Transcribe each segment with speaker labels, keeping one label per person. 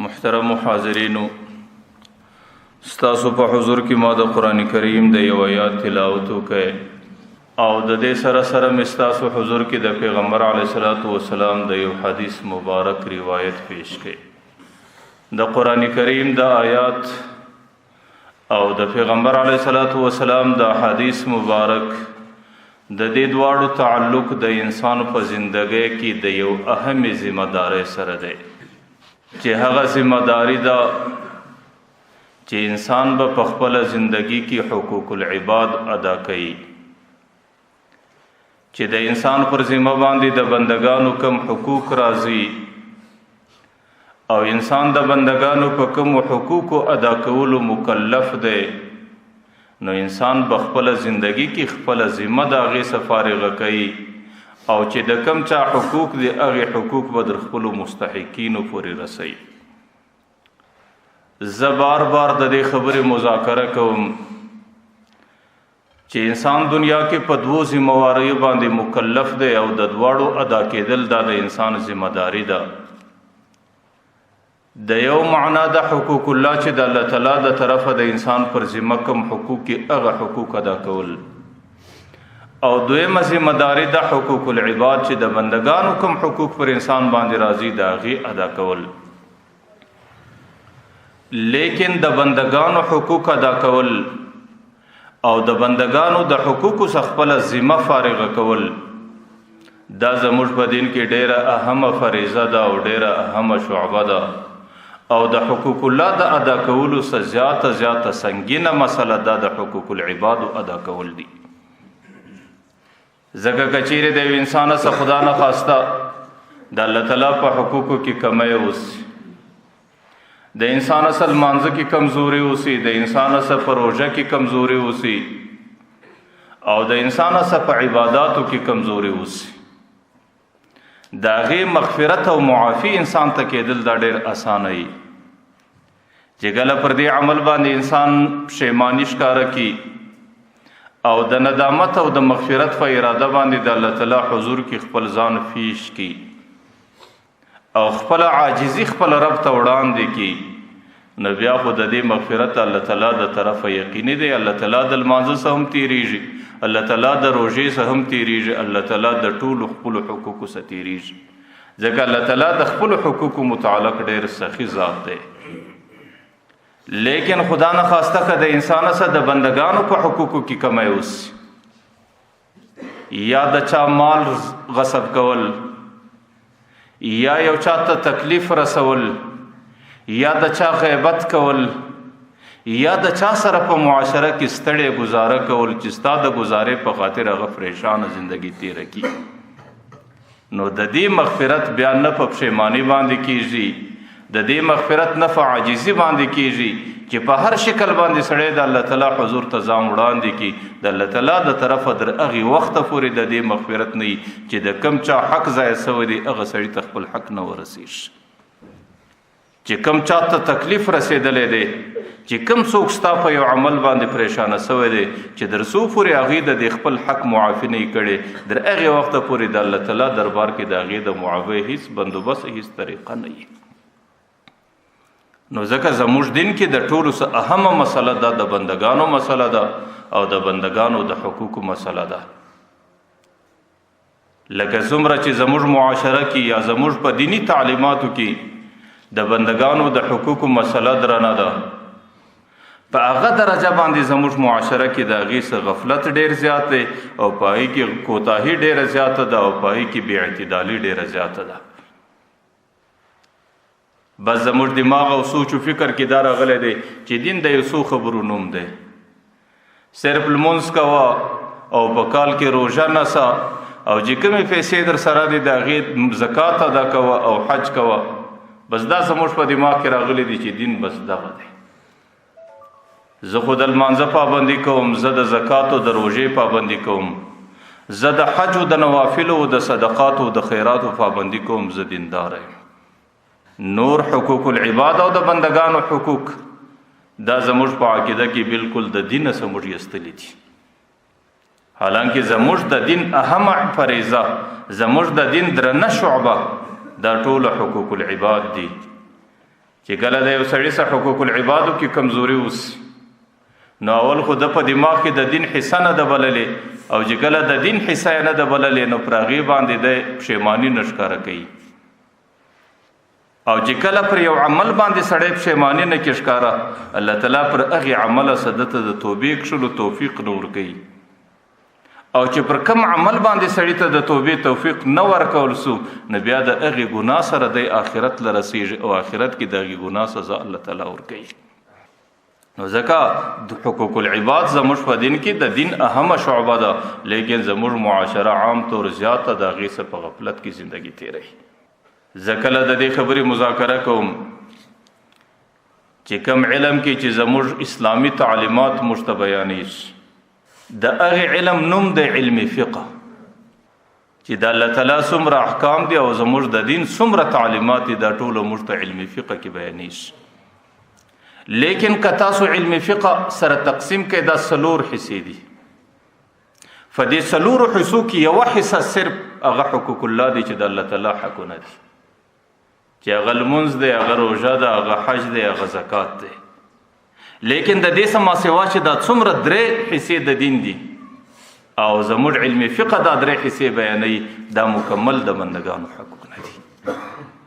Speaker 1: محترم حاضرینو، ستاسو په حضور کې ما د قرآن کریم د یو آیات تلاوت وکړ او د دې سره سره مې ستاسو حضور کې د پیغمبر علیه الصلاۃ والسلام د یو حدیث مبارک روایت پیش کړ. د قرآن کریم د آیات او د پیغمبر علیه الصلاۃ والسلام د حدیث مبارک د دې دواړو تعلق د انسان په زندګۍ کې د یو اهم ذمہ داری سره دی، چې هغه ذمہ داری دا چې انسان به په خپل زندگی کې حقوق العباد ادا کوي، چې د انسان پر ذمہ باندې د بندگانو کم حقوق راځي او انسان د بندگانو په کم حقوق ادا کولو مکلف دی، نو انسان په خپل زندگی کې خپل ذمہ د هغې څخه فارغه کوي او چې د کم چا حقوق دی هغې حقوق به در خپلو مستحقینو پورې رسوي. زه بار بار د دې خبرې مذاکره کوم چې انسان دنیا کې په دوو ذمہواریو باندې مکلف دی او د دواړو ادا کېدل دا د انسان ذمہ داری ده. د یو معنا د حقوق الله چې د الله تعالی د طرفه د انسان پر ذمہ کوم حقوق کې هغه حقوق ادا کول، او دویمه ذمہ داری د حقوق العباد چې د بندگانو کوم حقوق پر انسان باندې راځي د هغې ادا کول. لیکن د بندگانو حقوق ادا کول او د بندگانو د حقوقو څخه خپل ذمہ فارغه کول دا زموږ په دین کې ډیره اهمه فریضه ده او ډیره اهمه شعبه ده، او د حقوق الله د ادا کولو څخه زیاته سنگینه مسله ده د حقوق العباد ادا کول دي. ځکه که چیرې د یو انسان څخه خدا نه خواسته د الله تعالی په حقوقو کې کمی اوسي، د انسان اصل مانځه کې کمزوري اوسي، د انسان اصل په روژه کې کمزوري اوسي او د انسان اصل په عباداتو کې کمزوري اوسي، د هغې مغفرت او معافي انسان ته کېدل دا ډېر اسانه وي. چې کله پر دې عمل باندې انسان پښیماني ښکاره کړي او د ندامت او د مغفرت په اراده باندې د الله تعالی حضور کې خپل ځان پیش کړي او خپل عاجزي خپل رب ته وړاندې کړي، نو بیا خو د دې مغفرت الله تعالی د طرفه یقیني دی. الله تعالی د لمانځه څخه هم تیریږي، الله تعالی د روژې څخه هم تیریږي، الله تعالی د ټولو خپلو حقوقو څخه تیریږي، ځکه الله تعالی د خپلو حقوقو متعلق ډېر سخي ذات دی. لیکن خدا نه خواسته که د انسان سره د بندگانو په حقوقو کې کمی اوسي، یا د چا مال غصب کول، یا یو چا ته تکلیف رسول، یا د چا غیبت کول، یا د چا سره په معاشره کې ستړی گزاره کول چې ستا د گزارې په خاطر هغه پریشانه زندگی تیره کړي، نو د دې مغفرت بیا نه په پښیماني باندې کیږي، د دې مغفرت نه په عاجزي باندې کیږي چې په هر شکل باندې سړی د الله تعالی حضور ته ځان وړاندې کړي. د الله تعالی د طرفه در هغې وخته پورې د دې مغفرت نه وي چې د کم چا حق ضایع سوی دی هغه سړي ته خپل حق نه ورسیږي، چې کم چا ته تکلیف رسېدلی دی، چې کم څوک ستا په یو عمل باندې پریشانه سوی دی چې در څو پورې هغې د دې خپل حق معافي نه یې کړی، در هغې وخته پورې د الله تعالی دربار کې د هغې د معافۍ هیڅ بندوبست هیڅ طریقه نه وي. نو ځکه زموږ دین کې د ټولو څخه اهمه مسله ده د بندگانو مسله ده او د بندگانو د حقوقو مسله ده. لکه څومره چې زموږ معاشره کې یا زموږ په دینی تعلیماتو کې د بندگانو د حقوقو مسله درنه ده، په هغه درجه باندې زموږ معاشره کې د هغې څخه غفلت ډېر زیات دی او په هغې کې کوتاهي ډېره زیاته ده او په هغې کې بې اعتدالي ډېره زیاته ده. بس زموږ دماغ او سوچ و فکر کې دا راغلی دی چې دین د یو څو خبرو نوم دی، صرف لمونځ کوه او په کال کې روژه نیسه او چې کومې پیسې در سره دي د هغې زکات ادا کوه او حج کوه، بس دا زموږ په دماغ کې راغلی دی چې دین بس دغه دی. زه خو د لمانځه پابندي کوم، زه د زکات او د روژې پابندي کوم، زه د حج او د نوافلو او د صدقاتو او د خیراتو پابندي کوم، زه دیندار یم. نور حقوق العباد او د بندگانو حقوق دا زموږ په عقیده کې بالکل د دین نه موږ ایستلي دي، حالانکه زموږ د دین اهمه فریضه، زموږ د دین درنه شعبه دا ټول حقوق العباد دي، چې کله د یو سړي سره حقوق العبادو کې کمزوري اوسي نو اول خو د په دماغ کې د دین حصه نه ده بللې او چې کله د دین حصه نه ده بللې نو پر هغې باندې د پښیماني نه ښکاره کوي او چې کله پر یو عمل باندې سړی پښیماني نه کې ښکاره الله تعالی پر هغې عمله سدته د توبې کښلو توفیق نه ورکوي او چې پر کم عمل باندې سړی ته د توبې توفیق نه ورکول سو نو بیا د هغې ګناه سره د آخرت له رسېږي او آخرت کې د هغې ګناه سزا الله تعالی ورکوي نو ځکه د حقوق العباد زموږ په دین کې د دین اهمه شعبه ده لیکن زموږ معاشره عام طور زیاته د هغې سره په غفلت کې زندگی تیروي زه کله د دې خبرې مذاکره کوم چې کم علم کې چې زموږ اسلامي تعلیمات موږ ته بیانېږي د هغې علم نوم د علم فقه چې د الله تعالی څومره احکام دي او زموږ د دین څومره تعلیمات دي دا ټوله موږ ته علم فقه کې بیانېږي لیکن که تاسو علم فقه سره تقسیم کې دا 4 حصې دي فدې 4 حصو کې یوه حصه صرف هغه حقوق الله دي چې د الله تعالی حقونه دي چې هغه لمونځ دی هغه روژه ده هغه حج دی هغه زکات دی لیکن د دې څخه ماسوا چې دا څومره 3 حصې د دین دي او زموږ علم فقه دا 3 حصې بیانوي دا مکمل د بندګانو حقوق نه دي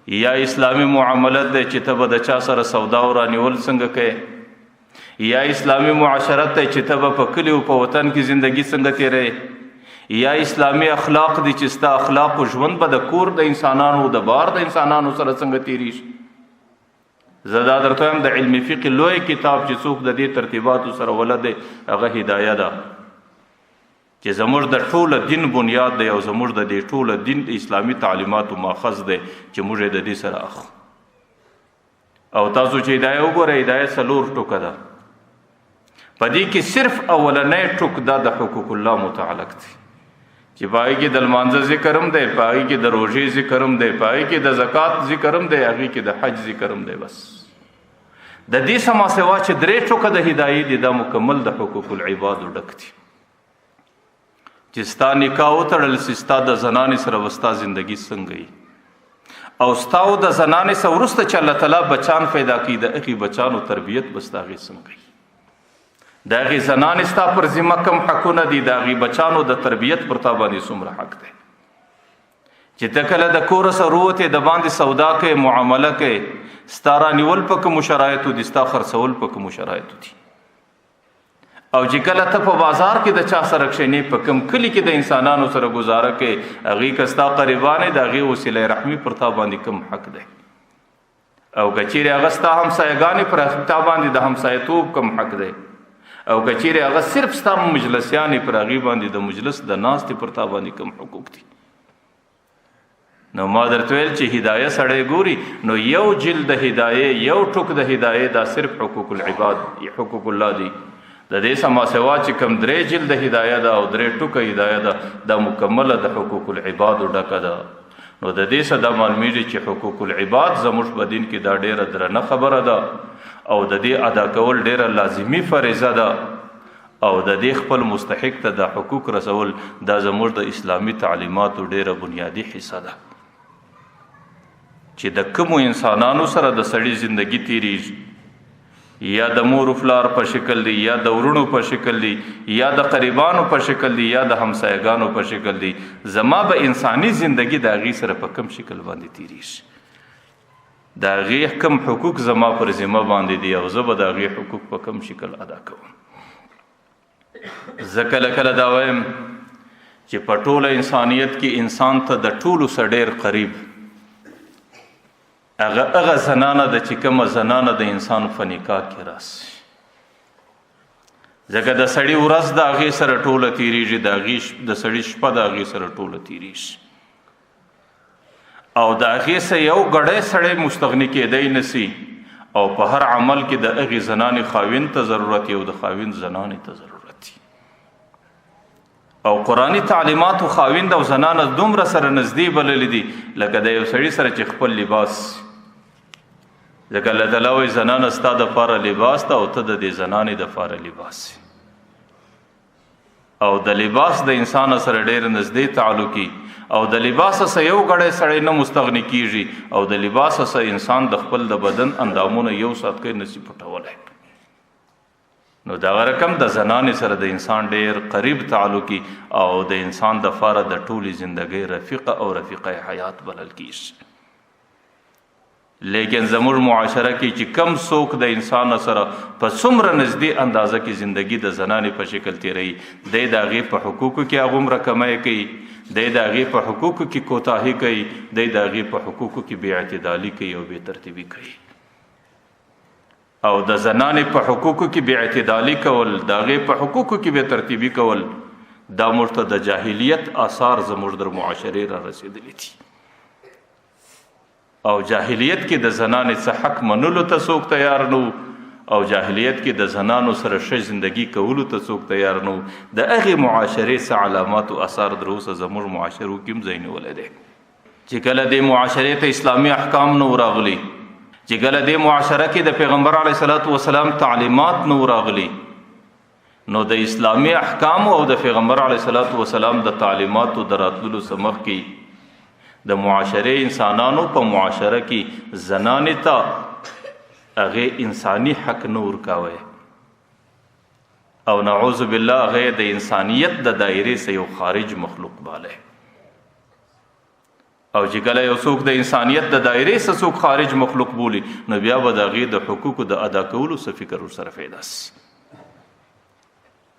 Speaker 1: یا اسلامی معاملت دی چې ته به د چا سره سودا او رانیول څنګه کوې یا اسلامی معاشرت دی چې ته به په کلي او په وطن کې زندگی څنګه تیرې یا اسلامی اخلاق دی چې ستا اخلاق او ژوند به د کور د انسانانو د بار د انسانانو سره څنګه تیریږي زه دا درته وایم د علم فقه لوی کتاب چې څوک د دې ترتیباتو سره ولد دی هغه هدایه ده چې زموږ د ټوله دین بنیاد دی او زموږ د دې ټوله دین د اسلامي تعلیماتو ماخذ دی چې موږ د دې سره اخو او تاسو چې هدایه وګورئ هدایه 4 ټوکه ده په دې کې صرف اولنی ټوک دا د حقوق الله متعلق دی چې پای کې د لمانځه ذکر هم دی پای کې د روژې ذکر هم دی پای کې د زکات ذکر هم دی هغې کې د حج ذکر هم دی بس د دې سما سوا چې 3 ټوکه د هدایې دي دا مکمل د حقوق العبادو ډک دي چې ستا نکاح وتړل سي ستا د زنانې سره به ستا زندګي څنګه وي او ستا او د زنانې سره وروسته چې الله تعالی بچان پیدا کړي د هغې بچانو تربیت به ستا هغې څنګه وي د هغې زنانې ستا پر ذمه کم حقونه دي د هغې بچانو د تربیت پر تا باندې څومره حق دی چې ته کله د کوره سره ووتې د باندې سودا کوې معامله کوې ستا رانیول په کومو شرایطو دي ستا خرڅول په کومو شرایطو دي او چې کله ته په بازار کې د چا سره کښېنې په کوم کلي کې د انسانانو سره ګزاره کوې هغې که ستا قریبان د هغې وسیله رحمي پر تا باندې کوم حق دی او که چیرې هغه ستا همسایګانې پر تا باندې د همسایتوب کوم حق دی او که چیرې هغه صرف ستا مجلسیانې پر هغې باندې د مجلس د ناستې پر تا باندې کوم حقوق دي نو ما درته ویل چې هدایه سړی ګوري نو یو جلد د هدایې یو ټوک د هدایې دا صرف حقوق العباد حقوق الله دي د دې سما سوا چې کوم 3 جلد هدایه ده او 3 ټوکه هدایه ده دا مکمله د حقوق العبادو ډکه ده نو د دې څخه دا معلومیږي چې حقوق العباد زموږ په دین کې دا ډیره درنه خبره ده او د دې ادا کول ډیره لازمي فریضه ده او د دې خپل مستحق ته د حقوق رسول دا زموږ د اسلامي تعلیماتو ډیره بنیادی حصہ ده چې د کومو انسانانو سره د سړي زندگی تیریږي یا د مور و پلار په شکل دی یا د ورونو په شکل دی یا د قریبانو په شکل دی یا د همسایګانو په شکل دی زما به انساني زندگی د هغې سره په کم شکل باندې تیریږي د هغې کم حقوق زما پر ذمه باندې دي او زه به د هغې حقوق په کم شکل ادا کوم زه کله کله دا وایم چې په ټوله انسانیت کې انسان ته د ټولو څه ډېر قریب هغه زنانه ده چې کومه زنانه د انسان په نکاح کې راسي ځکه د سړي ورځ د هغې سره ټوله تیریږي د سړي شپه د هغې سره ټوله تیریږي او د هغې څه یو ګړی سړی مستغني کېدی نسي او په هر عمل کې د هغې زنانې خاوند ته ضرورت او د خاوند زنانې ته ضرورت او قرآني تعلیماتو خاوند او زنانه دومره سره نږدې بللی دي لکه د یو سړي سره چې خپل لباس ځکه الله تعالی وایي زنانه ستا دپاره لباس ده او ته د دې زنانې دپاره لباس او د لباس د انسان سره ډېر نږدې تعلقي او د لباس سره یو غړی سړی نه مستغنی کیږي او د لباس سره انسان د خپل د بدن اندامونه یو سات کې نسی پټولای. نو دا رقم د زنانې سره د انسان ډیر قریب تعلقي او د انسان د فاره د ټولي ژوندۍ رفیقه او رفیقه حیات بلل کیږي. لیکن زموږ معاشره کې چې کم څوک د انسان سره په څومره نږدې اندازه کې زندگی د زنانې په شکل تیری دی د هغې په حقوقو کې هغومره کمی کوي، دی د هغې په حقوقو کې کوتاهي کوي، دی د هغې په حقوقو کې بې اعتدالي کوي او بې ترتیبي کوي. او د زنانې په حقوقو کې بې اعتدالي کول، د هغې په حقوقو کې بې ترتیبي کول، دا موږ ته د جاهلیت آثار زموږ در معاشرې را رسېدلي دي. او جاهلیت کې د زنانې څه حق منلو ته څوک تیار نو، او جاهلیت کې د زنانو سره ښه زندگی کولو ته څوک تیار نو. د هغې معاشرې څه علامات او اثار در اوسه زموږ معاشرو کې هم ځای نیولی دی. چې کله دې معاشرې ته اسلامي احکام نو راغلي، چې کله دې معاشره کې د پیغمبر علیه الصلاۃ والسلام تعلیمات نو راغلي، نو د اسلامي احکام او د پیغمبر علیه الصلاۃ والسلام د تعلیماتو د راتللو څخه مخکې د معاشرې انسانانو په معاشره کې زنانې ته هغې انساني حق نه ورکوی او نعوذ بالله هغې د انسانیت د دایرې څخه یو خارج مخلوق بالی. او چې کله یو څوک د انسانیت د دایرې څخه څوک خارج مخلوق بولی، نو بیا به د هغې د حقوقو د ادا کولو څه فکر ورسره پیدا سي.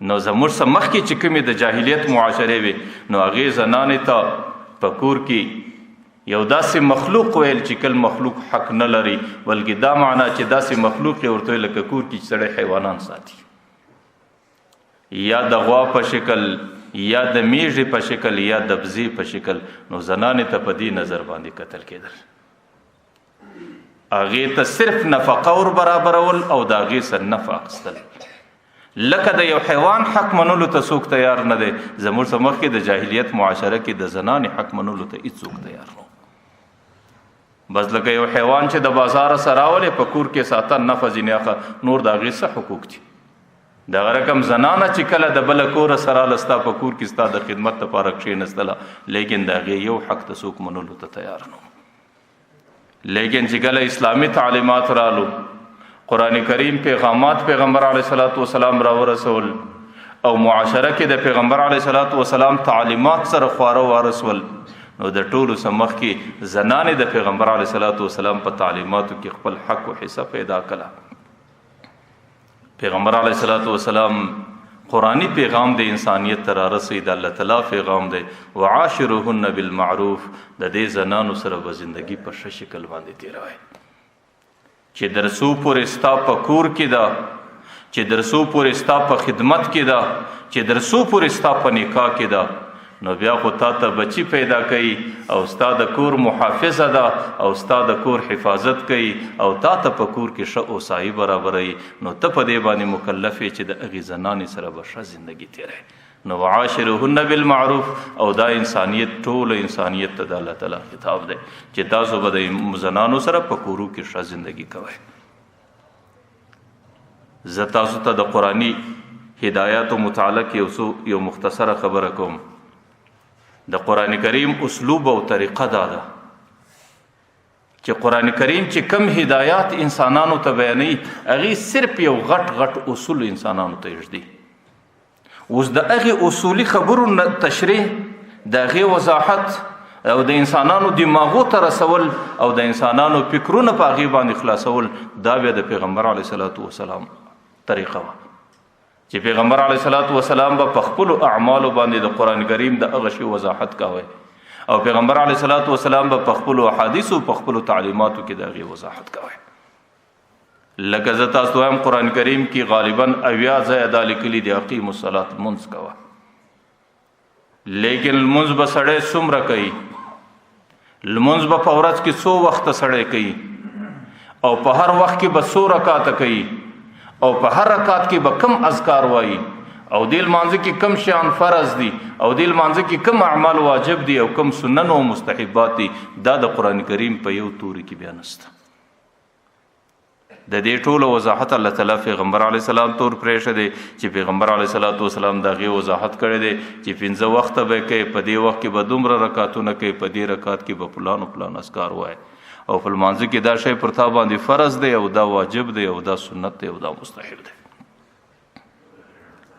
Speaker 1: نو زموږ څخه مخکې چې کومې د جاهلیت معاشرې وې، نو هغې زنانې ته په کور کې یو داسې مخلوق ویل چې کل مخلوق حق نه لري، بلکې دا معنا چې داسې مخلوق یې ورته لکه کور کې چې سړی حیوانان ساتي، یا د غوا په شکل، یا د میږې په شکل، یا د بزې په شکل. نو زنانې ته په دې نظر باندې قتل کېدل، هغې ته صرف نفقه ور برابرول او د هغې سره نفع اخیستل. لکه د یو حیوان حق منلو ته څوک تیار نه دی، زموږ څخه مخکې د جاهلیت معاشره کې د زنانې حق منلو ته هېڅوک تیار نه. بس لکه یو حیوان چې د بازار سره راولې په کور کې ساته نفع ځینې اخه، نور د هغې څه حقوق دي. دغه رقم زنانه چې کله د بله کوره سره لستا په کور کې ستا د خدمت لپاره کښېنستله، لیکن د هغې یو حق ته څوک منلو ته تیار نه. لیکن چې کله اسلامي تعلیمات رالو، قرآن کریم پیغامات پیغمبر علیه الصلاۃ والسلام را ورسول، او معاشره کې د پیغمبر علیه الصلاۃ والسلام تعلیمات سره خواره وارسول، نو د ټولو څخه مخکې زنانې د پیغمبر علیه الصلاۃ والسلام په تعلیماتو کې خپل حق او حصه پیدا کړه. پیغمبر علیه الصلاۃ والسلام قرآنی پیغام د انسانیت ته رارسوي، د الله تعالی پیغام دی، وعاشروهن بالمعروف. د دې زنانو سره به زندگی په ښه شکل باندې تیروئ، چې درسو پورې ستا په کور کې ده، چې درسو پورې ستا په خدمت کې ده، چې درسو پورې ستا په نکاح کې ده، نو بیا خو تا ته بچی پیدا کوي او ستا د کور محافظه ده او ستا د کور حفاظت کوي او تا ته په کور کې ښه اوسایي برابروي، نو ته په دې باندې مکلف یې چې د هغې زنانې سره به ښه زندګي تیری. نو وعاشروهن بالمعروف، او دا انسانیت ټول انسانیت ته د الله تعالی خطاب دی چې تاسو به د زنانو سره په کورو کې ښه زندګي کوئ. زه تاسو ته د قرآني هدایاتو متعلق یو مختصره خبره کوم. د قرآن کریم اسلوب او طریقه دا ده چې قرآن کریم چې کم هدایات انسانانو ته بیانوي، هغې صرف یو غټ اصول انسانانو ته یږدي. اوس د هغې اصولي خبرو تشریح، د هغې وضاحت او د انسانانو دماغو ته رسول او د انسانانو فکرونه په هغې باندې خلاصول، دا بیا د پیغمبر علیه الصلاۃ والسلام طریقه وه چې پیغمبر علیه الصلاۃ والسلام به په خپلو اعمالو باندې د قرآن کریم د هغه شي وضاحت کوی، او پیغمبر علیه الصلاۃ والسلام به په خپلو احادیثو په خپلو تعلیماتو کې د هغې وضاحت کوی. لکه زه تاسو وایم قرآن کریم کې غالبا 80 ځایه دا لیکلي دي اقیموا الصلاة لمونځ کوه، لیکن لمونځ به سړی څومره کوي، لمونځ به په ورځ کې څو وخته سړی کوي، او په هر وخت کې به څو رکاته کوي، او په هر رکعت کې به کم اذکار وایي، او دې لمانځه کې کم شیان فرض دي، او دې لمانځه کې کم اعمال واجب دي، او کم سنن او مستحبات دي، دا د قرآن کریم په یو توري کې بیا نشته. د دې ټولو وضاحت الله تعالی پیغمبر علیه السلام تور پرېښه دی چې پیغمبر علیه السلام د هغې وضاحت کړی دی چې 5 وخته به کوي، په دې وخت کې به دومره رکعتونه کوي، په دې رکعت کې به پلان اذکار وایي، او په لمانځه کې دا شی پر تا باندې فرض دی او دا واجب دی او دا سنت دی او دا مستحب دی.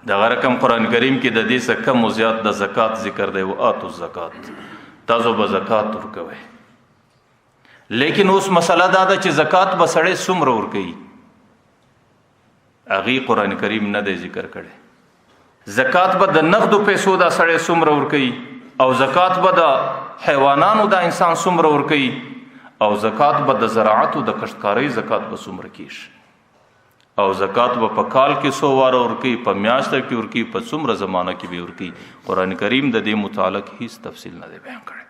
Speaker 1: دغه رقم قرآن کریم کې د دې څخه کم و زیات د زکات ذکر دی، وآتوا الزکات، تاسو به زکات ورکوئ. لیکن اوس مسله دا ده چې زکات به سړی څومره ورکوي، هغې قرآن کریم نه دی ذکر کړی. زکات به د نغدو پیسو دا سړی څومره ورکوي، او زکات به د حیوانانو دا انسان څومره ورکوي، او زکات به د زراعت او د کښتکارۍ زکات به څومره کیږي، او زکات به په کال کې 100 واره ورکوي، په میاشته کې ورکوي، په څومره زمانه کې به ورکوي. قرآن کریم د دې متعلق هیڅ تفصیل نه دی بیان کړی.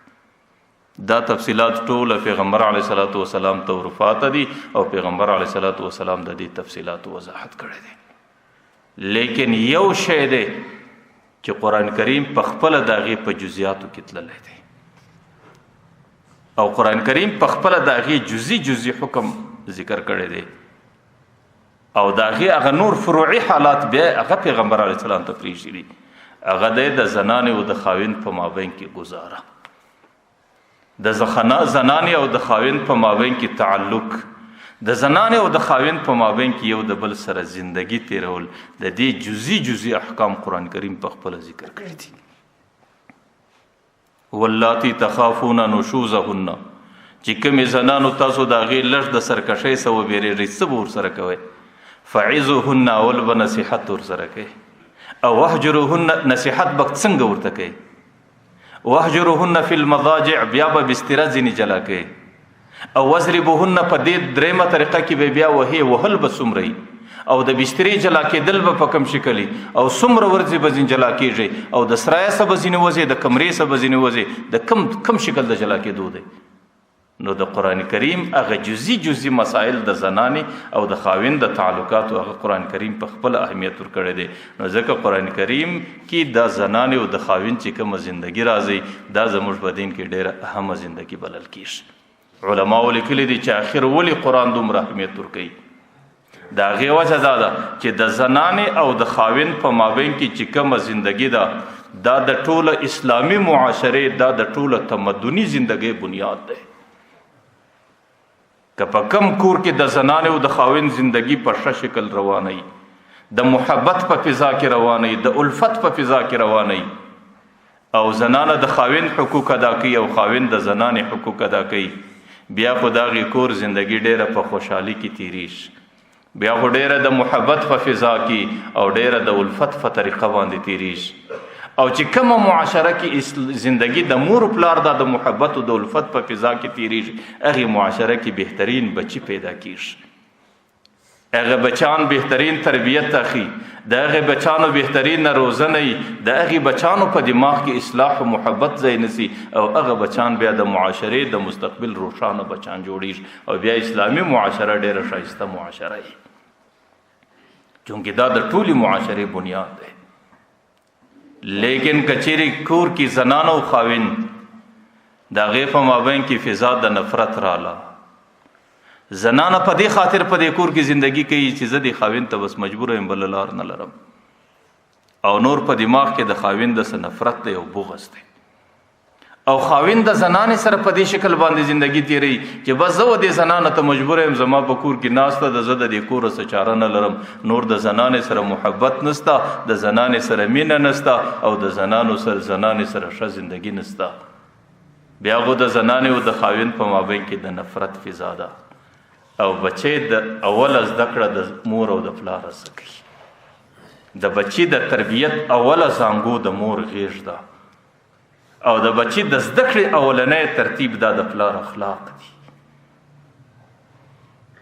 Speaker 1: دا تفصیلات ټوله پیغمبر علیه السلام ته ورفاته دي او پیغمبر علیه السلام د دې تفصیلات وضاحت کړی دی. لیکن یو شی دی چې قرآن کریم په خپله د هغې په جزیاتو کې تللی دی، او قرآن کریم په خپله د هغې جزئی حکم ذکر کړی دی، او د هغې هغه نور فروعي حالات بیا هغه پیغمبر علیه السلام ته پرېښي دي. هغه دی د زنانې او د خاوند په مابین کې گزاره، د زنانې او د خاوند په مابین کې تعلق، د زنانې او د خاوند په مابین کې یو د بل سره زندگی تیرول، د دې جزئی احکام قرآن کریم په خپله ذکر کړي دي. واللاتی تخافون نشوزهن، چې کومې زنانو تاسو د هغې لږ د سرکشۍ څه وبېرېږئ، څه به ورسره کوئ؟ فعظوهن، اول به نصیحت ورسره کوئ، او وهجروهن، نصیحت به څنګه ورته کوئ؟ وهجروهن فی المضاجع، بیا به بستره ځینې جلا کوئ، او وضربوهن، په دې درېیمه طریقه کې به بیا وهل به څومره وي، او د بسترې جلا کېدل به په کوم شکل وي، او څومره ورځې به ځینې جلا کېږي، او د سرایه څه به ځینې وځي، د کمرې څه به ځینې وځي، د کم شکل د جلا کېدو دی. نو د قرآن کریم هغه جزئی مسائل د زنانې او د خاوند د تعلقاتو هغه قرآن کریم په خپل اهمیت ورکړی دی. نو ځکه قرآن کریم کې د زنانې او د خاوند چې کومه زندگی راځي، دا زموږ په دین کې ډېره اهمه زندگی بلل کېږي. علماو لیکلي دي چې آخر ولې قرآن دومره اهمیت ورکوي. د هغې وجه دا ده چې د زنانې او د خاوند په مابین کې چې کومه زندگی ده، دا د ټوله اسلامي معاشرې، دا د ټوله تمدني زندگی بنیاد دی. که په کم کور کې د زنانې او د خاوند زندگی په ښه شکل روانه وي، د محبت په فضا کې روانه وي، د الفت په فضا کې روانه وي، او زنانه د خاوند حقوق ادا کوي او خاوند د زنانې حقوق ادا کوي، بیا خو د هغې کور زندگی ډېره په خوشحالي کې تیریږي، بیا خو ډېره د محبت په فضا کې او ډېره د الفت په طریقه باندې تیریږي. او چې کومه معاشره کې زندگی د مور پلار د محبت او د الفت په فضا کې تیریږي، هغې معاشره کې بهترین بچی پیدا کیږي، هغه بچان بهترین تربیت اخلي، د هغې بچانو بهترین روزنه وي، د هغې بچانو په دماغ کې اصلاح او محبت ځای نسی، او هغه بچان بیا د معاشرې د مستقبل روښانه بچان جوړیږي، او بیا اسلامي معاشره ډېره ښایسته معاشره وي، چونکې دا د ټولې معاشرې بنیاد دی. لیکن کچیری کور کی زنانو او خاوند د هغې په مابین کې فضا د نفرت راله، زنانه په دې خاطر په دې کور کې زندگی کوي چې زه د خاوند ته بس مجبوره یم، بله لار نه لرم، او نور په دماغ کې د خاوند د څه نفرت دی او بغض دی، او خاوند د زنانې سره په دې شکل باندې زندگی تیروي چې بس زه و دې زنانه ته مجبوره یم، زما په کور کې ناسته ده، زه د دې کوره څه چاره نه لرم، نور د زنانې سره محبت نسته، د زنانې سره مینه نسته، او د زنانې سره ښه زندگی نسته. بیا خو د زنانې او د خاوند په مابین کې د نفرت فضا ده، او بچی د اوله زده کړه د مور او د پلار څخه کوي، د بچی د تربیت اوله زانګو د مور غیږ ده، او د بچی د زده کړې اولنی ترتیب دا د پلار اخلاق دي،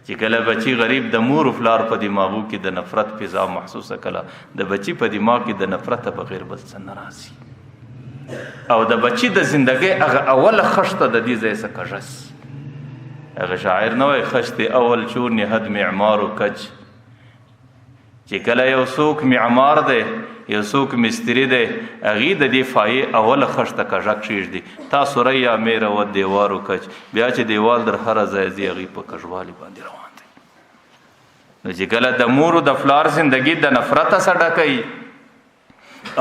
Speaker 1: چې کله بچی غریب د مور و پلار په دماغو کې د نفرت فضا محسوسه کړه، د بچی په دماغ کې د نفرت بغیر بل څه نه راځي، او د بچی د زندګۍ هغه اوله خښته د دې ځای څخه کږس، هغه شاعر نه وایي خشت اول چور نهد معمار و کج، چې کله یو څوک معمار دی، یو څوک مستری دی، هغې د دې فایې اوله خښته کږه کښېږدي، تا سوری یا میره و دیوار و کج، بیا چې دیوال در هره ځای ځي هغې په کږوالي باندې روان دی. نو چې کله د مور او د پلار زندگی د نفرت سره ډکوي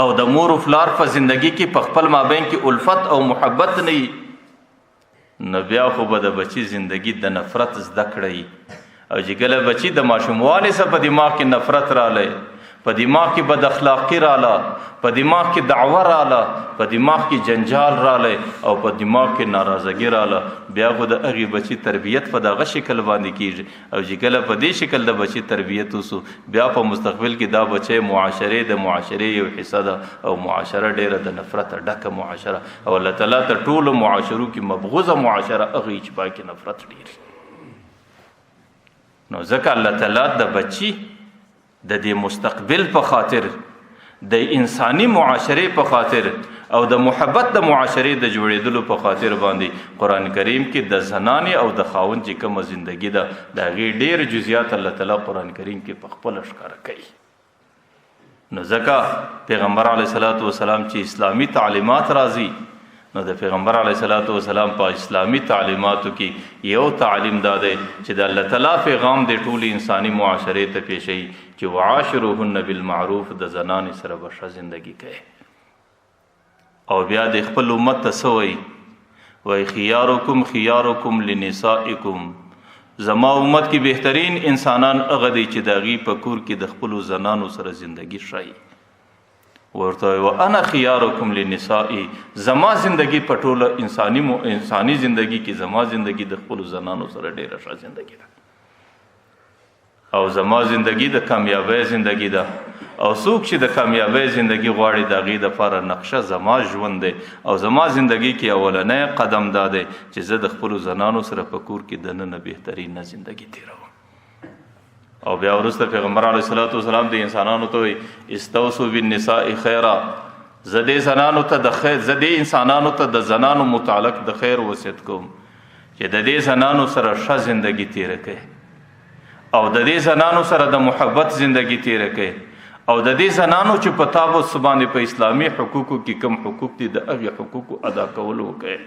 Speaker 1: او د مور او پلار په زندگی کې په خپل مابین کې الفت او محبت نه وي، نو بیا خو به د بچی زندگی د نفرت زده کړی. او چې کله بچی د ماشوموالي سره په دماغ کې نفرت رالی، په دماغ کې بد اخلاقی رااله، په دماغ کې دعوه رااله، په دماغ کې جنجال رااله او په دماغ کې ناراضګي رااله، بیا خو د هغې بچی تربیت په دغه شکل باندې کیږي. او چې کله په دې شکل د بچی تربیت وسو، بیا په مستقبل کې دا بچی معاشرې یو حصه ده او معاشره ډیره د نفرت ډکه معاشره، او الله تعالی ته ټولو معاشرو کې مبغوضه معاشره هغه چې پاکې نفرت ډیر. نو ځکه الله تعالی د بچی د دې مستقبل په خاطر، د انساني معاشرې په خاطر او د محبت د معاشرې د جوړېدلو په خاطر باندې قرآن کریم کې د زنانې او د خاوند چې کومه زندگی ده د هغې ډېر جزئیات الله تعالی قرآن کریم کې په خپله ښکاره کوي. نو ځکه پیغمبر علیه الصلاة والسلام چې اسلامي تعلیمات راځي، نو د پیغمبر علیه الصلاة والسلام په اسلامي تعلیماتو کې یو تعلیم دا دی چې د الله تعالی پیغام د ټولې انساني معاشرې ته پیښوي چې وعاشروهن بالمعروف، د زنانې سره به ښه زندگی کوي. او بیا د خپل امت ته څه وایي؟ وایي خیارکم خیارکم لنسائکم، زما امت کې بهترین انسانان هغه دی چې د هغې په کور کې د خپلو زنانو سره زندگی ښایي. ورته وانا خياركم للنساء، زما زندگی په ټوله انساني زندگی کې زما زندگی د خپل زنانو سره ډیره ښه زندگی ده، او زما زندگی د کامیابی زندگی ده. او څوک چې د کامیابی زندگی غواړي د هغې دپاره نقشه زما ژوند دی، او زما زندگی کې اولنی قدم دا دی چې زه د خپلو زنانو سره په کور کې دننه بهترینه زندگی تیروم. او بیا وروسته پیغمبر علیه الصلاة والسلام د انسانانو ته وایي استوصوا بالنساء خیرا، زه دې انسانانو ته د زنانو متعلق د خیر وصیت کوم چې د دې زنانو سره ښه زندگی تیره کړئ، او د دې زنانو سره د محبت زندگی تیره کړئ، او د دې زنانو چې په تابوت باندې په اسلامي حقوقو کې کم حقوق دي د هغې حقوقو ادا کولو وکړئ.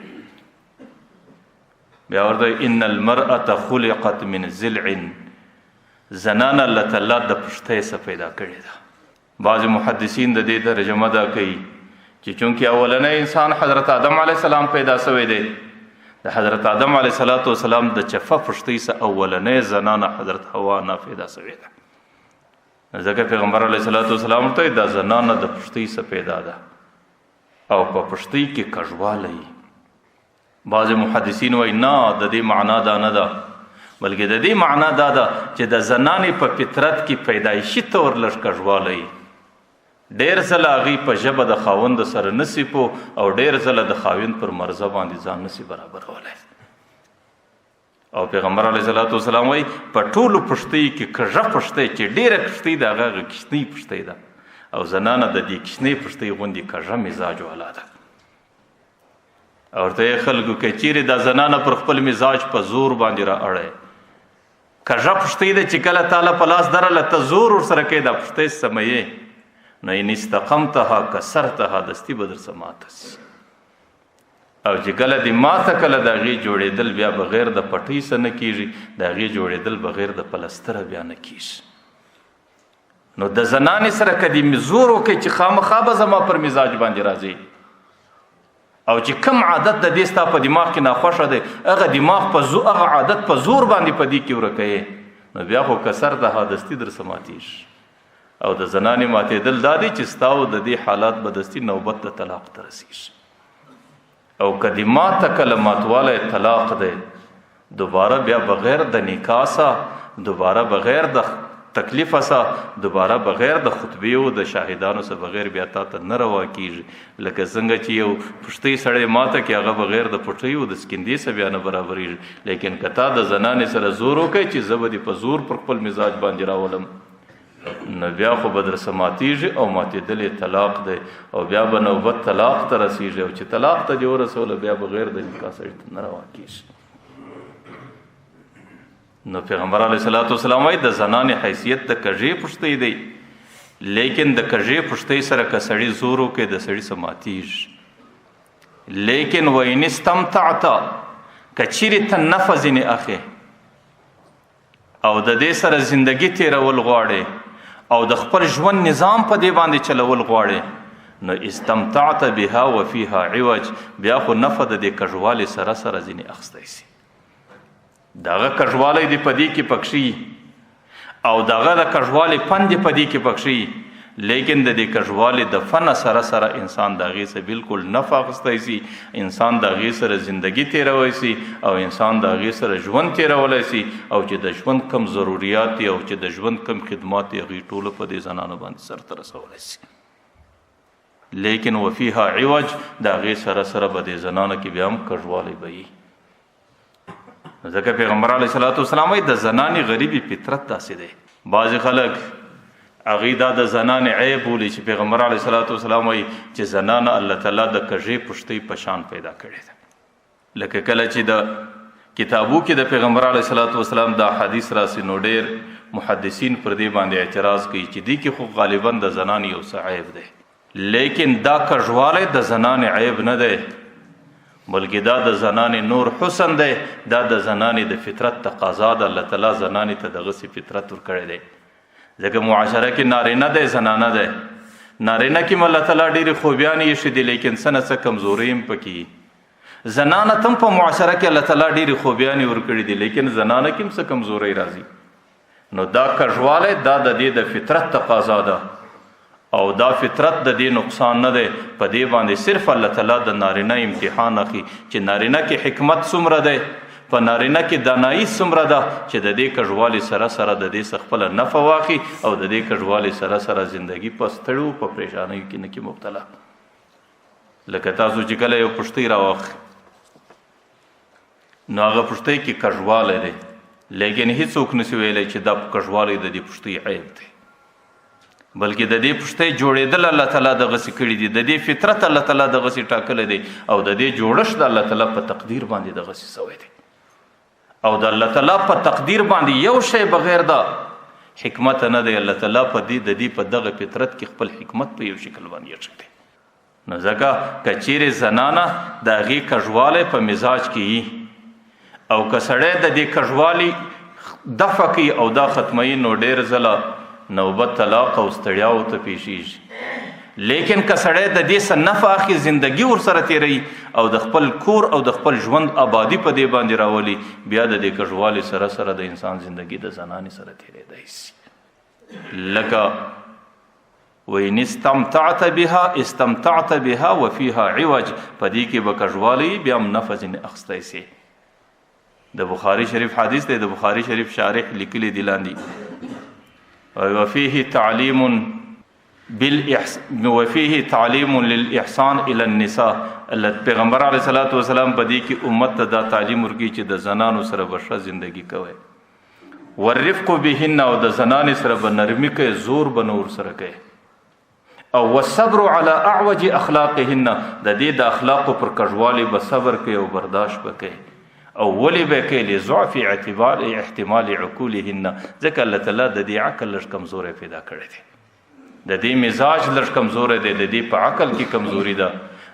Speaker 1: بیا ورته ان المرأة خلقت من ضلع، زنان الله تعالی د پښتۍ څخه پیدا کړې ده. بعض محدثین د دې ترجمه دا کوي چې چونکې اولنی انسان حضرت آدم علیه السلام پیدا شوی دی، د حضرت آدم علیه السلام د چفه پښتۍ څخه اولنی زنانه حضرت حوا نه پیدا شوې ده. ځکه پیغمبر علیه السلام ورته دا زنانه د پښتۍ څخه پیدا ده او په پښتۍ کې کږوالی. بعض محدثین وایي نه، د دې معنا دا نه ده، بلکې د دې معنا دا ده چې د زنانې په فطرت کې پیدایشي طور لږ کږوالی، ډېر ځله هغې په ژبه د خاوند سره نسی پو او ډېر ځله د خاوند پر مرزه باندې ځان نسی برابرولی. او پیغمبر علیه الصلاة والسلام وایي په ټولو پښتۍ کې کږه پښتۍ چې ډېره کښتۍ ده هغه کښتۍ پښتۍ ده، او زنانه د دې کښتۍ پښتۍ غوندې کږه مزاج والا ده. او ورته خلکو که چیرې دا زنانه پر خپل مزاج په زور باندې را اړی، کږه پښتۍ ده چې کله تاله په لاس درله ته زور ورسره کوې دا پښتۍ سمویې، نو ان استقمتها کسرتها، دستي به درڅه ماته سي. او چې کله دې ماته کله د هغې جوړېدل بیا بغیر د پټۍ څه نه کېږي، د هغې جوړېدل بغیر د پلستره بیا نه کېږي. نو د زنانې سره که دې زور وکړي چې خامخا به زما پر مزاج باندې راځي، او چې کم عادت د دې ستا په دماغ کې ناخوښه دی هغه عادت په زور باندې په دې کې ورکوې، نو بیا خو کسر د حادثتي در څه ماتېږي. او د زنانې ماتېدل دا دی چې ستا او د دې حالات به دستي نوبت د طلاق ته رسېږي. او که د ماته کله ماتوالی طلاق دی، دوباره بیا بغیر د نکاح سه، دوباره بغیر د تکلیف سه، دوباره بغیر د خطبې او د شاهدانو سه بغیر بیا تا ته نه روا کېږي. لکه څنګه چې یو پښتۍ سړی ماته کې هغه بغیر د پټۍ او د سکندې سه بیا نه برابرېږي. لیکن که تا د زنانې سره زور وکړي چې زه به دې په زور پر خپل مزاج باندې راولم، نو بیا خو به در څه ماتېږي او ماتېدل یې طلاق دی، او بیا به نوبت طلاق ته رسېږي، او چې طلاق ته دې ورسوله بیا بغیر د نکاح سړي ته نه روا کېږي. نو پیغمبر علیه الصلاة والسلام وایي د زنانې حیثیت د کږې پښتۍ دی، لیکن د کږې پښتۍ سره که سړي زور وکړي د سړي څه ماتېږي. لیکن وإن استمتعت، که چیرې ته نفع ځینې اخې او د دې سره زندگی تیرول غواړي او د خپل ژوند نظام په دې باندې چلول غواړي نو استمتعت بها وفيها عوج، بیا خو نفع د دې کژوالي سره سره ځینې اخستی سي. دغه کژوالی دی په دې کې پکشي او دغه د کژوالي فن دی په دې کې پکشي، لیکن د دې کژوالي د فن سره سره انسان د هغې سره بالکل نفع اخستی سي، انسان د هغې سره زندگی تیروی سي او انسان د هغې سره ژوند تیرولی سي، او چې د ژوند کم ضروریات دي او چې د ژوند کم خدمات دي هغې ټوله په دې زنانو باندې سرته رسولی سي. لیکن وفيها عوج، د هغې سره سره به دې زنانو کې بیا هم کژوالی به وي. ځکه پیغمبر علیه صلات وسلام وایي د زنانې غریبي فطرت داسې دی. بعضې خلک هغې دا د زنانې عیب بولي چې پیغمبر علیه صلات وسلام وایي چې زنانه الله تعالی د کژې پشتۍ په شان پیدا کړې ده. لکه کله چې د کتابو کې د پیغمبر علیه صلات وسلام دا حدیث راسي نو ډېر محدثین پر دې باندې اعتراض کوي چې دې کې خو غالبا د زنانې یو څه عیب دی، لیکن دا کژوالی د زنانې عیب نه دی، بلکې دا د زنانې نور حسن دی، دا د زنانې د فطرت تقاضا ده. الله تعالی زنانې ته دغسې فطرت ورکړی دی. ځکه معاشره کې نارینه دی زنانه دی، نارینه کې م الله تعالی ډېرې خوبیانې ایښې دي، لیکن څه نه څه کمزورۍ هم پکې. زنانه ته هم په معاشره کې الله تعالی ډېرې خوبیانې ورکړي دي، لیکن زنانه کې هم څه کمزورۍ راځي. نو دا کژوالی دا د دې د فطرت تقاضا ده او دا فطرت د دې نقصان نه دی. په دې باندې صرف الله تعالی د نارینه امتحان اخلي چې نارینه کې حکمت څومره دی، په نارینه کې دانایي څومره ده چې د دې کژوالي سره سره د دې څخه خپله نفع واخلي او د دې کژوالي سره سره زندگی په ستړو په پریشانیو کې نه کې مبتلا. لکه تاسو چې کله یو پشتۍ راواخلئ نو هغه پشتۍ کې کژوالی دی، لیکن هیڅوک نشي ویلی چې دا کژوالی د دې پشتۍ عیب دی، بلکې د دې پشتۍ جوړېدل الله تعالی دغسې کړي دي، د دې فطرت الله تعالی دغسې ټاکلی دی او د دې جوړښت د الله تعالی په تقدیر باندې دغسې سوی دی. او د الله تعالی په تقدیر باندې یو شی بغیر دا حکمت نه دی. الله تعالی په دې په دغه فطرت کې خپل حکمت په یو شکل باندې اچولی دی. نو ځکه که چیرې زنانه د هغې کژوالی په مزاج کې وي او که سړی د دې کژوالي دفع کوي او دا ختموي نو ډېر ځله نوبت طلاق او ستړیاو ته پیښیږي. لیکن که سړی د دې څه نفع اخلي، زندگی ورسره تیروي او د خپل کور او د خپل ژوند آبادي په دې باندې راولي، بیا د دې کژوالي سره سره د انسان زندگی د زنانې سره تیریدی شي. لکه وإن استمتعت بها وفيها عوج، په دې کې به کژوالی بیا هم نفع ځینې اخیستی سي. د بخاري شریف حدیث دی، د بخاري شریف شارح لیکلی دی لاندې وفيه تعليم للإحسان إلى النساء. پیغمبر علیه صلات وسلام په دې کې امت ته دا تعلیم ورکوي چې د زنانو سره به ښه زندگی کوئ، والرفق بهن، او د زنانې سره به نرمي کوئ، زور به نه ورسره کوئ، او والصبر على اعوج اخلاقهن، د دې د اخلاقو پر کژوالي به صبر کوئ او برداشت به کوئ. او ولی به کوي لضعف احتمال عقولهن، ځکه الله تعالی د دې عقل لږ کمزوری پیدا کړی دی، د دې مزاج لږ کمزوری دی، د دې په عقل کې کمزوري ده.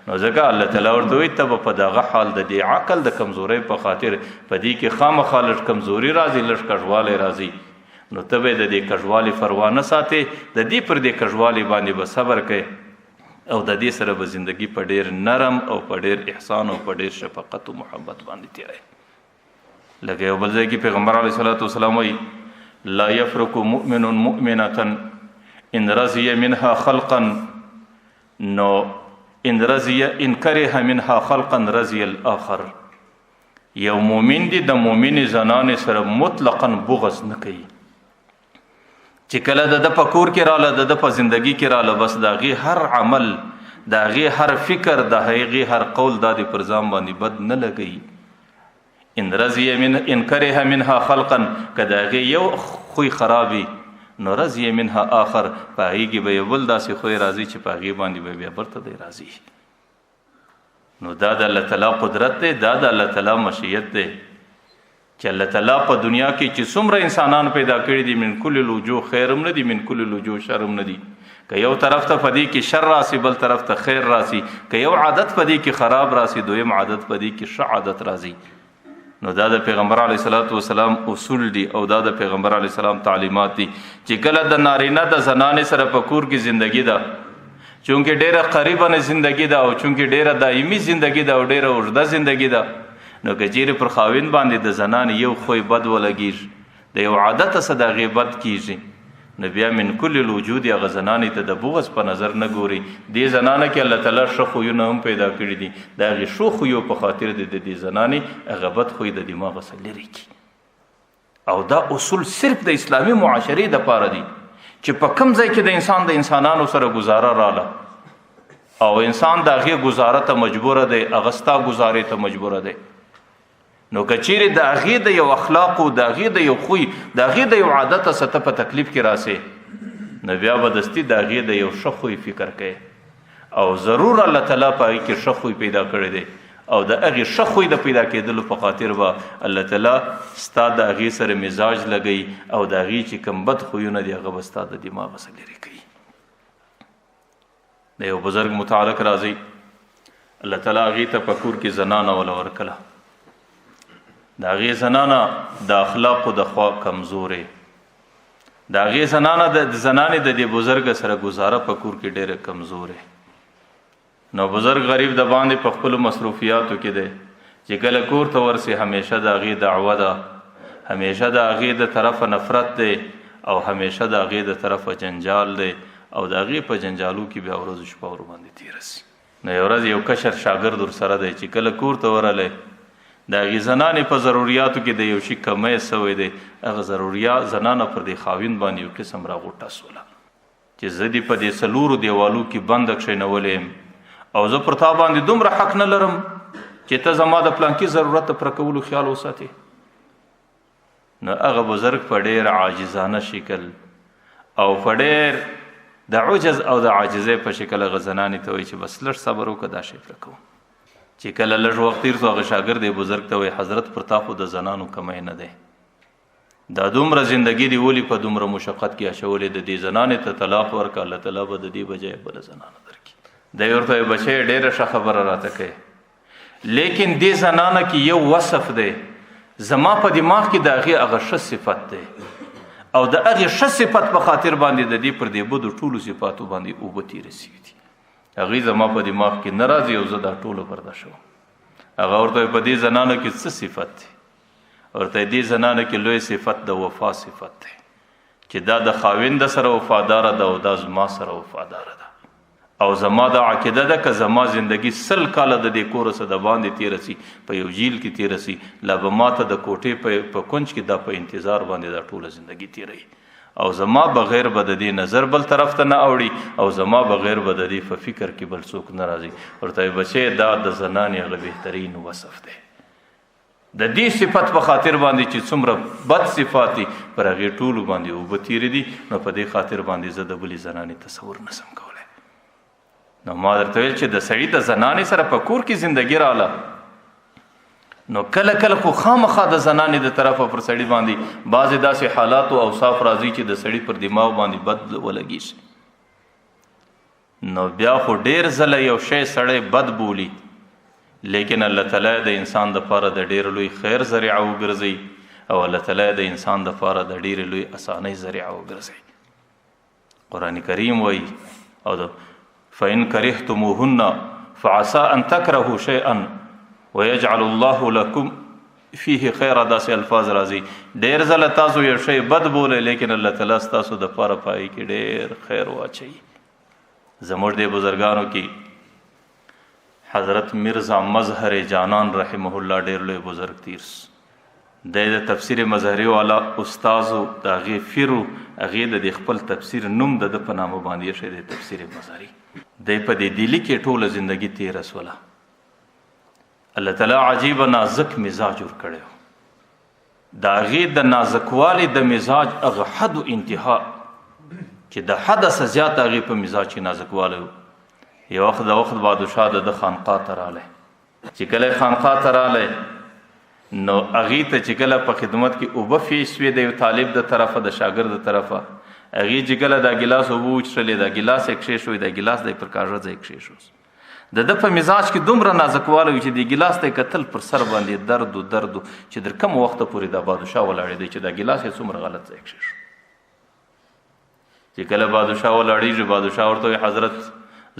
Speaker 1: نو ځکه الله تعالی ورته وایي ته به په دغه حال د دې عقل د کمزورۍ په خاطر په دې کې خامخا لږ کمزوري راځي، لږ کژوالی راځي، نو ته به د دې کژوالي پروا نه ساتې، د دې پر دې کژوالي باندې به صبر کوې او د دې سره به زندگی په ډېر نرم او په ډېر احسان او په ډېر شفقت او محبت باندې تیری. لکه یو بل ځای کې پیغمبر علیه صلات وسلام وایي لا یفرق مؤمن مؤمنة ان رضی منها خلقا، نو ان کره منها خلقا رضی الاخر. یو مؤمن دی د مؤمن زنانې سره مطلقا بغض نه کوي، چې کله د په کور کې راله، د په زندگی کې راله، بس د هغې هر عمل، د هغې هر فکر، د هغې هر قول دا د پر ځان باندې بد نه لګوي. ان کره منها خلقا، که د هغې یو خوی خرابي نو رضی منها آخر، په هغې کې به یو بل داسې خوی راځي چې په هغې باندې به بیا برته دی راځي. نو دا د الله تعالی قدرت دی، دا د الله تعالی مشیت دی چې الله تعالی په دنیا کې چې څومره انسانان پیدا کړي دي، من کل الوجوه خیر هم نه دي، من کل الوجوه شر هم نه دي. که یو طرف ته په دې کې شر راسي، بل طرف ته خیر راسي، که یو عادت په دې کې خراب راسي، دویم عادت په دې کې ښه عادت راځي. نو دا د پیغمبر علیه الصلاۃ والسلام اصول دي او دا د پیغمبر علیه السلام تعلیمات دي چې کله د نارینه د زنانې سره په کور کې زندگی ده، چونکې ډیره قریبانه زندگی ده او چونکې ډیره دایمي زندگی ده او ډیره اوږده زندگی ده، نو که چیرې پر خاوند باندې د زنانې یو خوی بد ولګیږي، د یو عادت څخه د هغې بد کیږي، نو بیا من کل الوجود هغه زنانې ته د بغض په نظر نه ګوري. دې زنانه کې الله تعالی ښه خویونه هم پیدا کړي دي، د هغې ښو خویو په خاطر د دې زنانې هغه بد خوی د دماغ څخه لرې کړي. او دا اصول صرف د اسلامي معاشرې دپاره دي چې په کم ځای کې د انسان د انسانانو سره گزاره راله او انسان د هغې گزاره ته مجبوره دی، هغه ستا گزارې ته مجبوره دی، نو که چیرې د هغې د یو اخلاقو، د هغې د یو خوی، د هغې د یو عادت څخه ته په تکلیف کې راسې، نو بیا به دستي د هغې د یو ښه خوی فکر کوې او ضرور الله تعالی په هغې کې ښه خوی پیدا کړی دی او د هغې ښه خوی د پیدا کېدلو په خاطر به الله تعالی ستا د هغې سره مزاج لګوي او د هغې چې کوم بد خویونه دي هغه به ستا د دماغ څخه لرې کوي. د یو بزرګ متعلق راځي، الله تعالی هغې ته په کور کې زنانه وله ورکله، د هغې زنانه د اخلاقو د خوا کمزورې، د هغې زنانې د دې بزرګ سره گزاره په کور کې ډېره کمزورې. نو بزرګ غریب د باندې په خپلو مصروفیاتو کې دی چې کله کور ته ورسي همیشه د هغې دعوه ده، همیشه د هغې د طرفه نفرت دی او همیشه د هغې د طرفه جنجال دی او د هغې په جنجالو کې بیا ورځ شپه ور باندې تېره سي. نو یو ورځ یو کشر شاګرد ورسره دی چې کله کور ته ورغلی، د هغې زنانې په ضروریاتو کې د یو شي کمی سوی دی، هغه ضروریات زنانه پر دې خاوند باندې یو قسم راغوټه سوله چې زه دې په دې څلورو دیوالو کې بنده کښېنولی یم او زه پر تا باندې دومره حق نه لرم چې ته زما د پلانکي ضرورت د پوره کولو خیال وساتې. نو هغه بزرګ په ډېر عاجزانه شکل او په ډېر د عجز او د عاجزۍ په شکل هغه زنانې ته وایي چې بس لږ صبر وکړه، دا شی پوره کوم. چې کله لږ وخت تېر سو هغه شاګرد یې بزرګ ته وایي حضرت پر تا خو د زنانو کمی نه دی، دا دومره زندګي دی ولې په دومره مشقت کې اچولې، د دې زنانې ته طلاق ورکړه، الله تعالی به د دې بجای بله زنانه درکړي. دی ورته وایي بچی ډېره ښه خبره راته کوې، لیکن دې زنانه کې یو وصف دی زما په دماغ کې د هغې هغه ښه صفت دی او د هغې ښه صفت په خاطر باندې د دې پر دې بدو ټولو صفاتو باندې اوبه تېره سوي دي، هغې زما په دماغ کې نه راځي او زه دا ټولو برداشت کوم. هغه ورته په دې زنانو کې څه صفت دی؟ ورته دې زنانو کې لوی صفت د وفا صفت دی چې دا د خاوند سره وفاداره ده او دا زما سره وفاداره ده او زما د عقیده ده که زما زندگی 100 کاله د دې کور څخه د باندې تېره سي، په یو جیل کې تېره سي، لا به ماته د کوټې په کونج کې دا په انتظار باندې دا ټوله زندگی تېروي او زما بغیر به د دې نظر بل طرف ته نه اوړي او زما بغیر به د دې په فکر کې بل څوک نه راځي. ورته بچی دا د زنانې هغه بهترین وصف دی، د دې صفت په خاطر باندې چې څومره بد صفات دي پر هغې ټولو باندې اوبه تېرې دي، نو په دې خاطر باندې زه د بلې زنانې تصور نسم کولی. نو ما درته ویل چې د سړي د زنانې سره په کور کې زندګي رااله، نو کله کله خو خامخا د زنانې د طرفه پر سړي باندې بعضې داسې حالات او اوصاف راځي چې د سړي پر دماغ باندې بد ولګي، نو بیا خو ډېر ځله یو شی سړی بد بولي، لیکن الله تعالی د انسان دپاره د ډېر لوی خیر ذریعه وګرځوي او الله تعالی د انسان دپاره د ډېرې لوی اسانۍ ذریعه وګرځوي. قرآن کریم وایي او فإن كرهتموهن فعسى أن تكرهوا شيئا ويجعل الله لكم فيه خيرا، داسې الفاظ راځي. ډېر ځله تاسو یو شی بد بولئ لیکن الله تعالی ستاسو دپاره په هغې کې ډېر خیر واچوي. زموږ دې بزرګانو کې حضرت مرزا مظهر جانان رحمه الله ډېر لوی بزرګ تیر سو، د تفسیر مظهري والا استاذ و، د هغې فیر و، هغې د خپل تفسیر نوم د ده په نامه باندې ایښی دی تفسیر مظهري. دی په دې دلی کې ټوله زندگی تېره سوله. الله تعالی عجیبه نازک مزاج ور کړی و، د هغې د نازکوالي د مزاج هغه حد و انتها چې د حده څه زیات هغې په مزاج کې نازکوالی و. یو وخت د وخت بادشاه د ده خانقاه ته رالی، چې کله یې خانقاه ته رالی نو هغې ته چې کله په خدمت کې اوبه فیش شوې د یو طالب د طرفه، د شاګرد د طرفه، هغې چې کله دا ګیلاس اوبه وچښلې، دا ګیلاس یې کښېښوی، دا ګیلاس دی پر کاغذ یې کښېښوس، د په مزاج کې دومره نازکوالی وي چې د ګیلاس ته کتل پر سر باندې درد و چې در کوم وخته پورې دا بادشاه ولاړی دی چې دا ګیلاس یې څومره غلط ځای کښې شو. چې کله بادشاه ولاړېږي بادشاه ورته وایي حضرت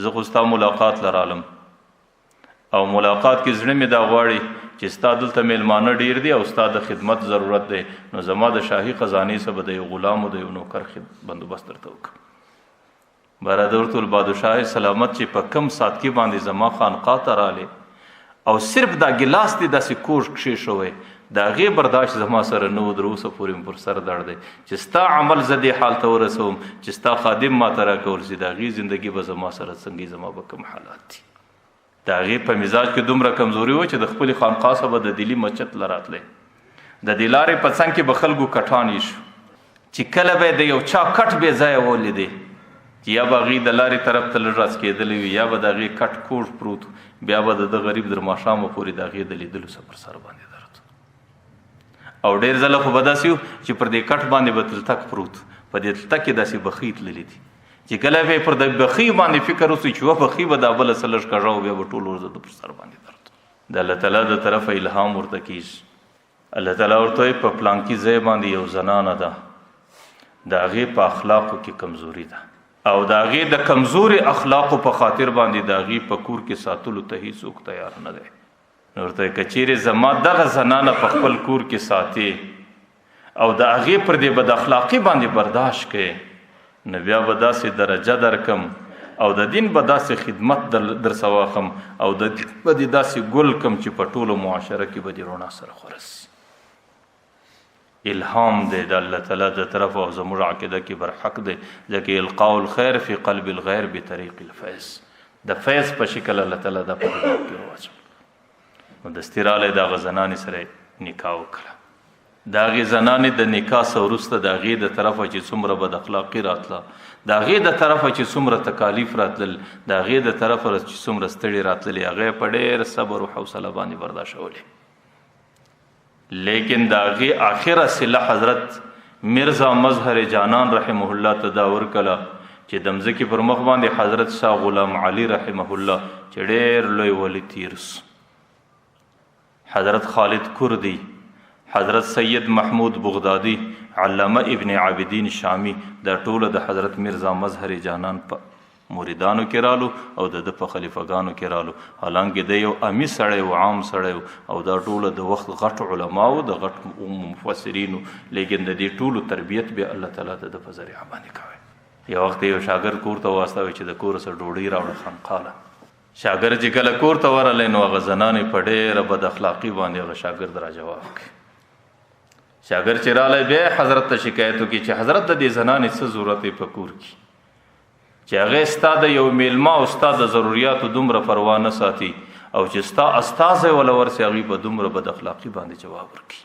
Speaker 1: زه خو ستا ملاقات لرالم او ملاقات کې زړه مې دا غواړي چې ستا دلته میلمانه ډېر دي او ستا د خدمت ضرورت دی نو زما د شاهي خزانې څخه به د یو غلام او د یو نوکر بندوبست درته وکړم. براده ورته ویل بادشاه سلامت چې په کم ساتکي باندې زما خانقاه ته راغلې او صرف دا ګیلاس دې داسې کوږ کښې شوی د هغې برداشت زما سره نه و تر اوسه پورې مې پر سر درد دی چې ستا عمل زه دې حال ته ورسوم چې ستا خادم ما ته راکول شي د هغې زندګي به زما سره څنګه زما به کوم حالات دي. د هغې په مزاج کې دومره کمزوري و چې د خپلې خانقاه څخه به د دلي مسجد له راتلی د دې لارې په څنګ کې به خلکو کټان ایښو چې کله به د یو چا کټ بې ځایه ولیدې چې یا به هغې د لارې طرف ته لږ راسکېدلی وي یا به د هغې کټ کوږ پروت بیا به د غریب در ماښامه پورې د هغې د لیدلو څه پر سر باندې درد او ډېر ځله خو به داسې وو چې پر دې کټ باندې به تلتک پروت په دې تلتک کې داسې بخۍ تللي دي چې کله به پر د بخۍ باندې فکر وسو چې بخۍ به دا بله څه لږ کږه او بیا به ټول ورځ د پر سر باندې درد د الله تعالی د طرفه الهام ورته کېږي. الله تعالی ورته وایي په پلانکي ځای باندې یو زنانه ده د هغې په اخلاقو کې کمزوري ده او د هغې د کمزوري اخلاقو په خاطر باندې د هغې په کور کې ساتلو ته هیڅوک تیار نه دی. نو ورته که چیرې زما دغه زنانه په خپل کور کې ساتې او د هغې پر دې بد اخلاقي باندې برداشت کوې نو بیا به داسې درجه درکم او د دین به داسې خدمت در سره واخم او د دین به دې داسې ګل کم چې په ټولو معاشره کې به دې رڼا سره خورسي. الهام دی د الله تعالی د طرف او زموږ عقیده کې برحق دی ځکه القاء الخیر فی قلب الغیر بطریق الفیض د فیض په شکل الله تعالی دا په دې کې واچو. نو دستي راغلی د هغه زنانې سره نکاح وکړه. د هغې زنانې د نکاح څخه وروسته د هغې د طرفه چې څومره بد اخلاقي راتله د هغې د طرفه چې څومره تکالیف راتلل د هغې د طرفه چې څومره ستړي راتللې هغه یې په ډېر صبر او حوصله باندې برداشتولې. لیکن د هغې آخره صله حضرت مرزا مظهر جانان رحمه الله ته دا ورکړه چې د مځکې پر مخ باندې حضرت شاه غلام علي رحمه الله چې ډېر لوی ولی تیر سو، حضرت خالد کردی، حضرت سید محمود بغدادي، علامه ابن عابدین شامی دا ټوله د حضرت مرزا مظهر جانان په مریدانو کې رالو او د په خلیفګانو کې رالو. حالانکه د یو امی سړی او عام سړی او دا ټوله د وخت غټ علماو د غټ مفسرینو، لیکن د دې ټولو تربیت به الله تعالی ته د په ذریعه باندې کوي. یو وخت یو شاګرد کور ته واستوي چې د کور سره ډوډۍ راوړه خانقاله. شاګرد چې کله کور ته ورغلی نو هغه زنانې په ډېره بد اخلاقي باندې هغه شاګرد را جواب کوي. شاګرد چې راغلی بیا حضرت ته شکایت وکړي چې حضرت د دې زنانې څه ضرورت یې په کور کې چې هغې ستا د یو میلمه او ستا د ضروریاتو دومره پروا نه ساتي او چې ستا استازی وله ورسي هغوی په دومره بد اخلاقي باندې جواب ورکړي.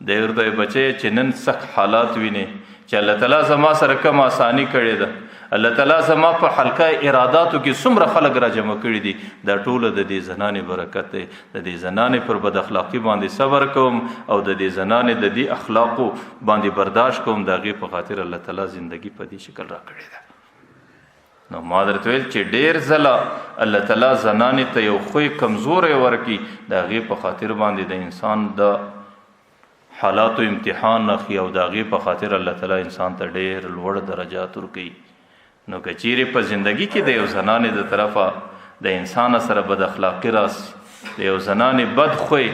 Speaker 1: دی ورته وایي بچی چې نن سخت حالات وینې چې الله تعالی زما سره کم آساني کړې ده، الله تعالی زما په حلقه اراداتو کې څومره خلک را جمع کړي دي، دا ټوله د دې زنانې برکت دی. د دې زنانې پر بد اخلاقي باندې صبر کوم او د دې زنانې د دې اخلاقو باندې برداشت کوم، د هغې په خاطر الله تعالی زندگی په دې شکل را کړې ده. نو ما درته ویل چې ډېر ځله الله تعالی زنانې ته یو خوی کمزوری ورکړي، د هغې په خاطر باندې د انسان د حالاتو امتحان اخلي او د هغې په خاطر الله تعالی انسان ته ډېر لوړ درجات ورکوي. نو که چیرې په زندگی کې د یو زنانې د طرفه د انسان سره بد اخلاقي راسي، د یو زنانې بد خوی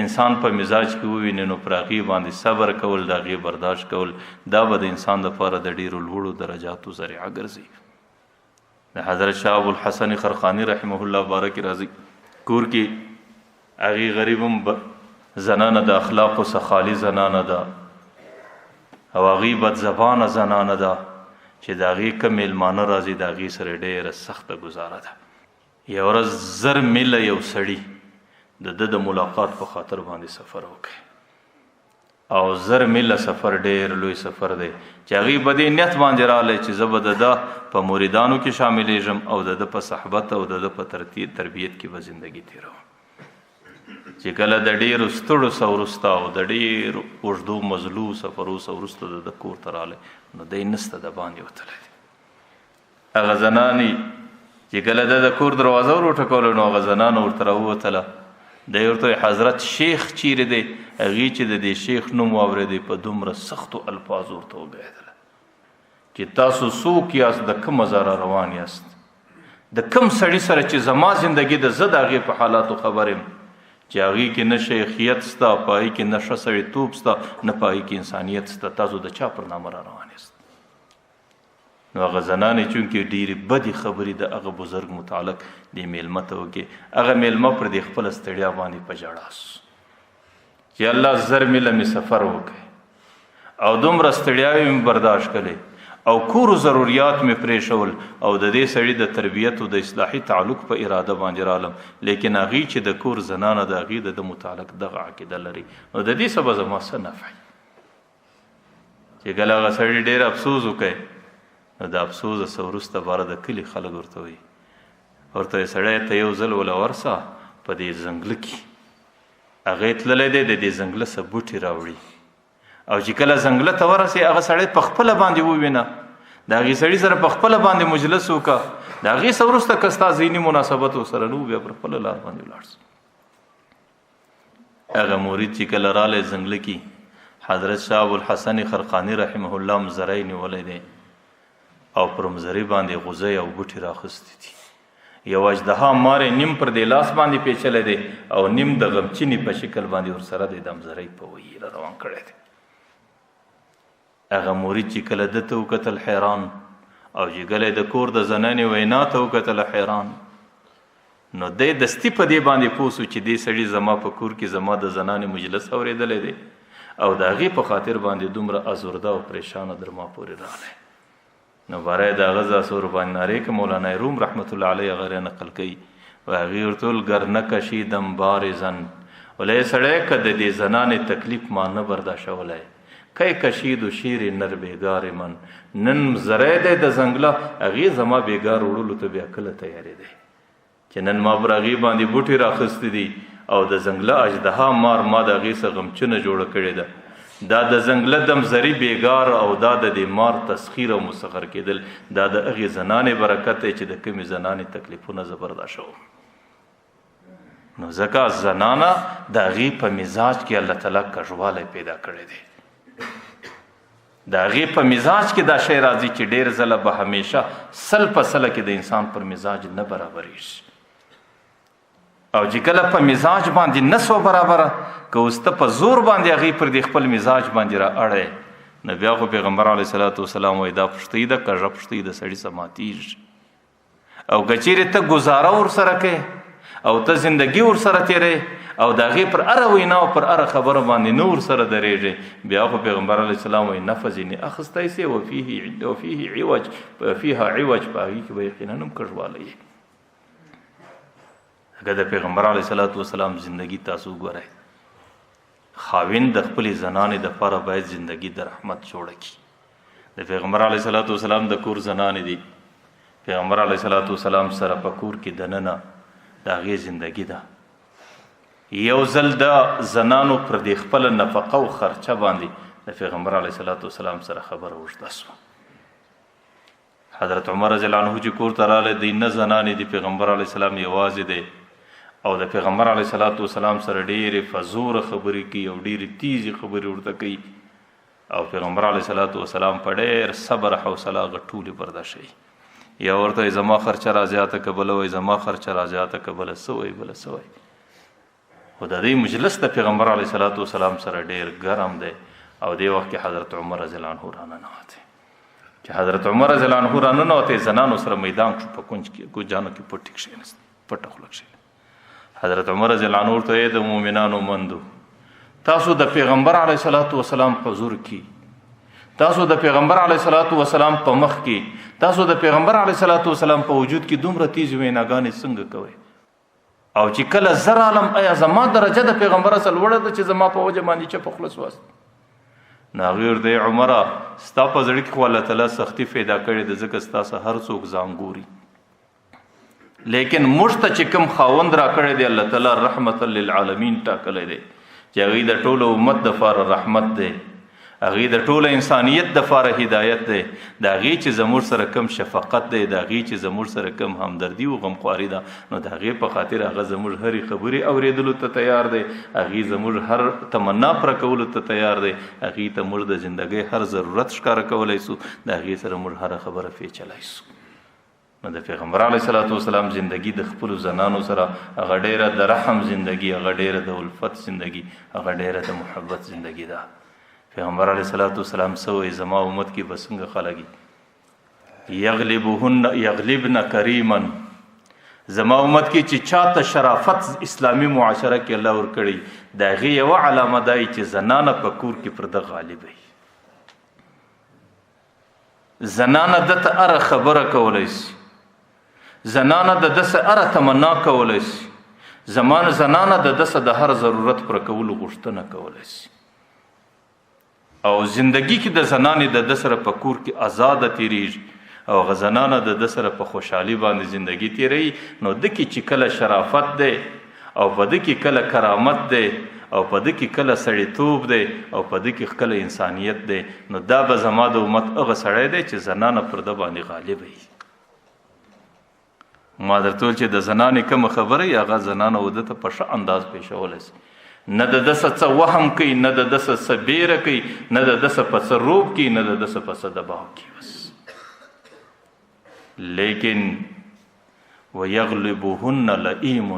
Speaker 1: انسان په مزاج کې وویني، نو پر هغې باندې صبر کول، د هغې برداشت کول، دا به د انسان لپاره د ډېرو لوړو درجاتو ذریعه ګرځي. د حضرت شاه ابوالحسن خرقاني رحمه الله باره کې راځي کور کې هغې غریب هم زنانه د اخلاقو څخه خالي زنانه ده او هغې بد زبانه زنانه ده چې د هغې که میلمانه راځي د هغې سره ډېره سخته ګزاره ده. یو ورځ 1000 میله یو سړي د ده د ملاقات په خاطر باندې سفر وکړي او 1000 میله سفر ډېر لوی سفر دی چې هغې په دې نیت باندې راغلی چې زه به د ده په مریدانو کې شاملیږم او د ده په صحبت او د ده په تربیت کې به زندگی تېروم. چې کله د ډېرو ستړو څه وروسته او د ډېرو اوږدو مزلو سفرو څه وروسته د ده کور ته راغلی نو دی نسته د باندې وتلی دی. هغه زنانې چې کله د کور دروازه ور وټکوله نو هغه زنانه ورته راووتله. دی ورته حضرت شیخ چیرې دی؟ هغې چې د دې شیخ نوم واورېدی په دومره سختو الفاظو ورته وبهیدله چې تاسو څوک یاست، د کومه ځایه روان یاست، د کوم سړي سره چې زما زندګي د زه د هغې په حالاتو خبر یم چې هغې کې نه شیخیت سته، په هغې کې نه ښه سړیتوب سته، نه په هغې کې انسانیت سته، تاسو د چا پر نامه را روان یاست؟ نو هغه زنانې چونکې ډېرې بدې خبرې د هغه بزرګ متعلق دې میلمه ته وکړې، هغه میلمه پر دې خپله ستړیا باندې په ژړا سو چې الله زر میله مې سفر وکړی او دومره ستړیاوې مې برداشت کړې او کور ضروریات مې پرېښول او د دې سړي د تربیت او د اصلاحي تعلق په اراده باندې رالم، لیکن هغې چې د کور زنانه د هغې د متعلق دغه عقیده لري، نو د دې څه به زما څه نفع چې کله هغه سړي ډېر افسوس وکړي نو د افسوس څه وروسته باره د کلي خلک ورته وایي ورته سړی ته یو ځل وله ورسه په دې ځنګله کې هغې تللی دی د دې ځنګله څه بوټي راوړي او چې کله ځنګله ته ورسې هغه سړی په خپله باندې ووینه د هغې سړي سره په خپله باندې مجلس وکړه، د هغې څه وروسته که ستا ذهني مناسبت ورسره نه و بیا پر خپله لار باندې ولاړ سو. هغه مرید چې کله رالی ځنګله کې حضرت شاه ابوالحسن خرقاني رحمه الله مزری نیولی دی او پر مزری باندې غوزی او بوټي راخستی دي، یو اژدها مارې نیم پر دې لاس باندې پیچلی دی او نیم د غمچینې په شکل باندې ورسره دی د مزری په ویي روان کړی دی. هغه مرید چې کله ده ته وکتل حیران او چې کله د کور د زنانې وینا ته وکتل حیران، نو دی دستي په دې باندې پوه سو چې دې سړي زما په کور کې زما د زنانې مجلس اورېدلی دی او د هغې په خاطر باندې دومره ازرده او پریشانه در ما پورې راغلی. نو برای د هغه زاسور باندې نارې که مولانا روم رحمت الله علیه هغه نقل کوي و هغې ورته ویل گر نه کشیدم بارزن، ولی سړی که د دې زنانې تکلیف ما نه برداشولی کی کشید و شیر نر بیگار من، نن زری دی د ځنګله هغې زما بیګار وړلو ته بیا کله تیارې دی چې نن ما پر هغې باندې بوټي راخستی دي او د ځنګله اژدها مار ما د هغې څه غمچونه جوړه کړې ده، دا د ځنګله دمزري بیګار او دا د دې مار تسخیر او مسخر کېدل دا د هغې زنانې برکت دی چې د کومې زنانې تکلیفونه زه برداشوم. نو ځکه زنانه د هغې په مزاج کې الله تعالی کږوالی پیدا کړی دی، د هغې په مزاج کې دا شی راځي چې ډېر ځله به همیشه سل په سله کې د انسان پر مزاج نه برابریږي او چې کله په مزاج باندې نه سوه برابره که اوس ته په زور باندې هغې پر دې خپل مزاج باندې را اړی نو بیا خو پیغمبر علیه صلات وسلام وایي دا پښتۍ ده کږه پښتۍ د سړي څه ماتېږي او که چیرې ته ګزاره ورسره کوې او ته زندګي ورسره تېروې او د هغې پر هره وینا او پر هره خبره باندې نه ورسره درېږې بیا خو پیغمبر علیه السلام وایي نفس یې اخیستی سې وفیها عوج په هغې کې به یقینا هم کږوالی یې. که د پیغمبر علیه صلات وسلام زندگی تاسو وګورئ، خاوند د خپلې زنانې دپاره باید زندگی د رحمت جوړه کړي. د پیغمبر علیه صلات وسلام د کور زنانې دي، پیغمبر علیه صلات وسلام سره په کور کې دننه د هغې زندگی ده. یو ځل د زنانو پر دې خپله نفقه او خرچه باندې د پیغمبر علیه صلات وسلام سره خبره اوږده سوه. حضرت عمر رضی الله عنه چې کور ته راغلی دی نه زنانې دي، پیغمبر علیه السلام یوازې دی او د پیغمبر علیه صلات وسلام سره ډېرې فزوره خبرې کوي او ډېرې تیزې خبرې ورته کوي او پیغمبر علیه صلات وسلام په ډېر صبر حوصله هغه ټولې برداشت کوي. یا ورته وایي زما خرچه را زیاته که بله وایي زما خرچه را زیاته که بله څه وایي بله څه وایي. خو د دې مجلس د پیغمبر علیه صلات وسلام سره ډېر ګرم دی او دې وخت کې حضرت عمر رضی الله عنه راننوتی چې حضرت عمر رضی الله عنه راننوتی زنانو سره میدان کښې په کونج کې کوجانو کې پټې کښېنست پټه خوله کښېنست. حضرت عمر رضی الله عنه ورته د مؤمنانو مندو تاسو د پیغمبر علیه صلات وسلام په حضور کې، تاسو د پیغمبر علیه صلات وسلام په مخ کې، تاسو د پیغمبر علیه صلات وسلام په وجود کې دومره تیزې ویناګانې څنګه کوئ؟ او چې کله زر عالم آیا زما درجه د پیغمبر اصل وړه ده چې زما په وجه باندې چپه خوله سواست؟ نو هغې ورته عمره ستا په زړه کې خو الله تعالی سختي پیدا کړې ده ځکه ستاسو هر څوک ځان ګوري، لیکن موږ ته چې کوم خاوند را کړی دی الله تعالی رحمت للعالمین ټاکلی دی چې هغې د ټولو امت دپاره رحمت دی هغې د ټوله انسانیت دپاره هدایت دی، د هغې چې زموږ سره کم شفقت دی، د هغې چې زموږ سره کم همدردي او غمخواري ده، نو د هغې په خاطر هغه زموږ هرې خبرې اورېدلو ته تیار دی، هغې زموږ هر تمنا پوره کولو ته تیار دی، هغې ته موږ د زندګۍ هر ضرورت ښکاره کولی سو، د هغې سره موږ هره خبره پیچلی سو. نو د پیغمبر علیه صلات وسلام زندگی د خپلو زنانو سره هغه ډیره د رحم زندگی، هغه ډیره د الفت زندگی، هغه ډیره د محبت زندگی ده. پیغمبر علیه صلات وسلام څه وایي زما امت کې به څنګه خلک یغلبن کریما، زما امت کې چې چاته شرافت اسلامی معاشره کې الله ورکړي د هغې یوه علامه دا چې زنانه په کور کې پر ده غالب وي. زنانه ده ته هره خبره کولی شي، زنانه د ده څه هره تمنا کولی شي، زنانه د ده څه د هر ضرورت پوره کولو غوښتنه کولی شي. او زندگی کې د زنانې د ده سره په کور کې آزاده تیریږي او هغه زنانه د ده سره په خوشحالي باندې زندگی تیروي. نو ده کې چې کله شرافت دی او په ده کې کله کرامت دی او په ده کې کله سړیتوب دی او په ده کې کله انسانیت دی، نو دا به زما د امت هغه سړی دی چې زنانه پر ده باندې غالب وي. ما درته ویل چې د زنانې کومه خبره وي هغه زنانه و ده ته په ښه انداز پیښولی شي، نه د ده څه وهم کوي، نه د ده څه بیره کوي، نه د ده څه په څه روب کوي، نه د ده څه په څه دباو کوي. بس لیکن ویغلبهن لئیم،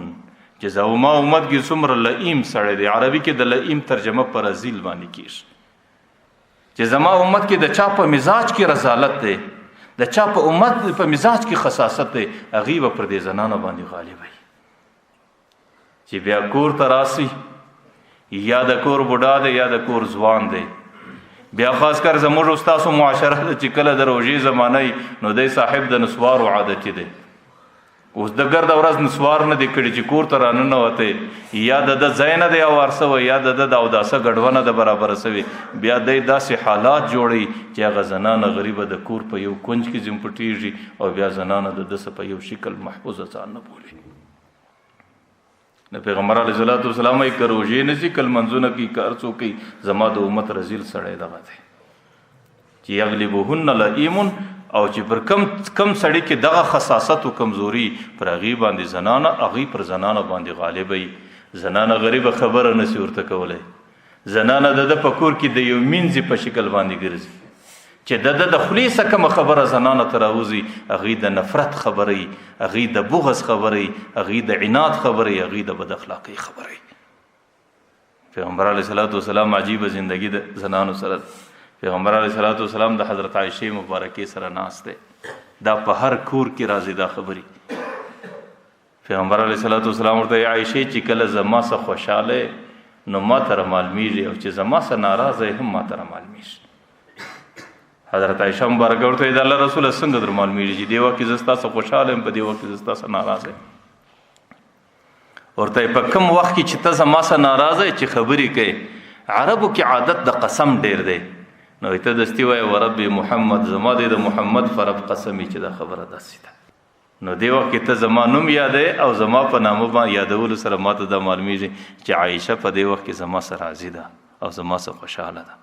Speaker 1: چې زما امت کې څومره لئیم سړی دی، عربي کې د لئیم ترجمه په رذیل باندې کېږي، چې زما امت کې د چا په مزاج کې رذالت دی، د چا په امت په مزاج کې خصاصت دی، هغې به پر دې زنانو باندې غالب وي. چې بیا کور ته راسي، یا د کور بوډا دی یا د کور ځوان دی، بیا خاص کر زموږ استاسو معاشره ده چې کله د روژې زمانه وي نو دی صاحب د نسوارو عادتي دی، اوس د ګرده ورځ نسوار نه دی کړي چې کور ته راننوتی، یا د ده ځای نه دی اوار سوی، یا د ده د اوداسه ګډوه نه ده برابره سوې، بیا دی داسې حالات جوړوي چې هغه زنانه غریبه د کور په یو کونج کې ځم پټېږي او بیا زنانه د ده څه په یو شکل محفوظه ځان نه بولي. د پیغمبر علیه صلات وسلام یې که روژې نه شي که لمنځونه کوي که هر څوک کوي، زما د امت رذیل سړی دغه دی چې یغلبهن لئیم، او چې پر کم سړی کې دغه خصاصت او کمزوري پر هغې باندې زنانه هغې پر زنانه باندې غالب وي. زنانه غریبه خبره نشي ورته کولی، زنانه د ده په کور کې د یو مینځي په شکل باندې ګرځي، چې د ده د خولې څه کومه خبره زنانه ته راوځي هغې د نفرت خبرې، هغې د بغض خبرې، هغې د عناد خبرې، هغې د بد اخلاقۍ خبرې. پیغمبر علیه صلات وسلام عجیبه زندگی د زنانو سره، پیغمبر علیه صلات وسلام د حضرت عایشې مبارکې سره ناست دی، دا په هر کور کې راځي دا خبرې. پیغمبر علیه صلات وسلام ورته عایشې چې کله زما څه خوشحاله نو ما ته رامعلومیږي او چې زما څه ناراضه هم ما ته رامعلومیږي. حضرت عایشه مبارکه ورته د الله رسوله څنګه در معلومیږي چې دې وخت کې زه ستاسو خوشحاله یم، په دې وخت کې زه ستاسو ناراضه یم. ورته په کوم وخت کې چې ته زما څه ناراضه یې چې خبرې کوې، عربو کې عادت د قسم ډېر دی، نو ته دستي وایې ورب محمد، زما دې د محمد په رب قسم چې دا خبره داسې ده. نو دې وخت کې ته زما نوم یادوې او زما په نامه باندې یادولو سره ما ته دا معلومیږي چې عایشه په دې وخت کې زما سره راضي ده او زما سره خوشحاله ده.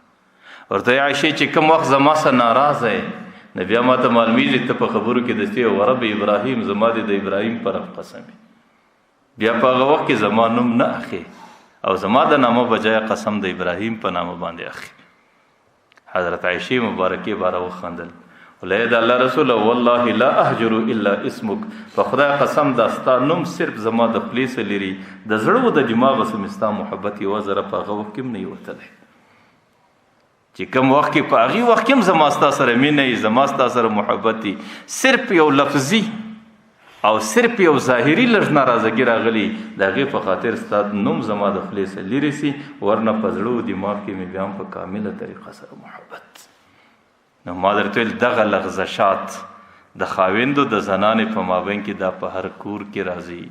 Speaker 1: ورته عایشې چې کوم وخت زما سره ناراضه یې نو بیا ما ته معلومیږي ته په خبرو کې دستي ورب ابراهیم، زما دې د ابراهیم په رب قسم، بیا په هغه وخت کې زما نوم نه اخلي او زما د نامه بجای قسم د ابراهیم په نامه باندې اخلي. حضرت عایشې مبارکې باره وخندل، ولې د الله رسول والله لا اهجر الا اسمک، په خدای قسم دا ستا نوم صرف زما د خولې څه لري، د زړه و د دماغ څه مې ستا محبت یوه ذره په هغه وخت کې هم نه وتلی، چې کوم وخت کې په هغې وخت کې هم زما ستا سره مینه وي، زما ستا سره محبت وي، صرف یو لفظي او صرف یو ظاهري لږ ناراضګي راغلي د هغې په خاطر ستا نوم زما د خولې څه لرې سي، ورنه په زړه و دماغ کې مې بیا هم په کامله طریقه سره محبت. نو ما درته ویل دغه لغزشات د خاوندو د زنانې په مابین کې دا په هر کور کې راځي،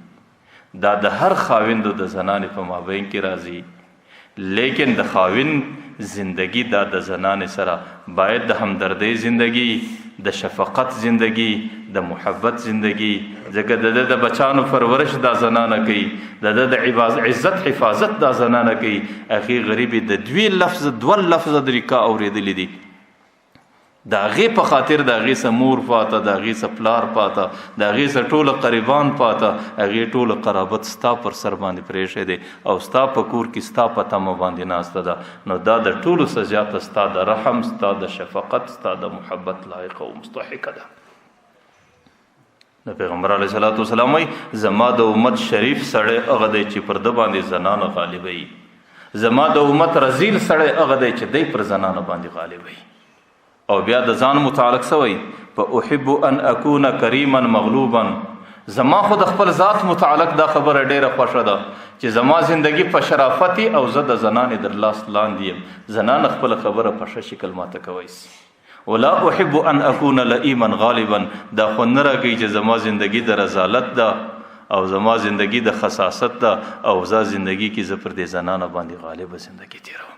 Speaker 1: دا د هر خاوندو د زنانې په مابین کې راځي، لیکن د خاوند زندگی دا د زنانې سره باید د همدردۍ زندگی، د شفقت زندگی، د محبت زندگی، ځکه د بچانو پرورش دا زنانه کوي، د عزت حفاظت دا زنانه کوي. اخی غریبي د دوه لفظ د نکاح اورېدلې دي، د هغې په خاطر د هغې څه مور پاته، د هغې څه پلار پاته، د هغې څه ټوله قریبان پاته، هغې ټوله قرابت ستا پر سر باندې پرېښی دی او ستا په کور کې ستا په تمه باندې ناسته ده. نو دا د ټولو څه زیاته ستا د رحم، ستا د شفقت، ستا د محبت لایقه او مستحقه ده. د پیغمبر علیه صلات وسلام وایي زما د امت شریف سړی هغه دی چې پر ده باندې زنانه غالبوي، زما د امت رزیل سړی هغه دی چې دی پر زنانه باندې غالبوي. او بیا د ځان متعلق سوی په احب ان اكون کریما مغلوبا، زما خو د خپل ذات متعلق دا خبره ډیره خوښه ده چې زما زندگی په شرافتی او زه د زنانې در لاس لاندې یم. زنان خپل خبره په ښه شکل ماته کوي. ولا احب ان اكون لئیما غالبا، دا خو نه راګي چې زما زندگی د رذالت ده او زما زندگی د خصاصت ده او زه زندگی کې زه پر دې زنانه باندې غالبه زندگی تیروم.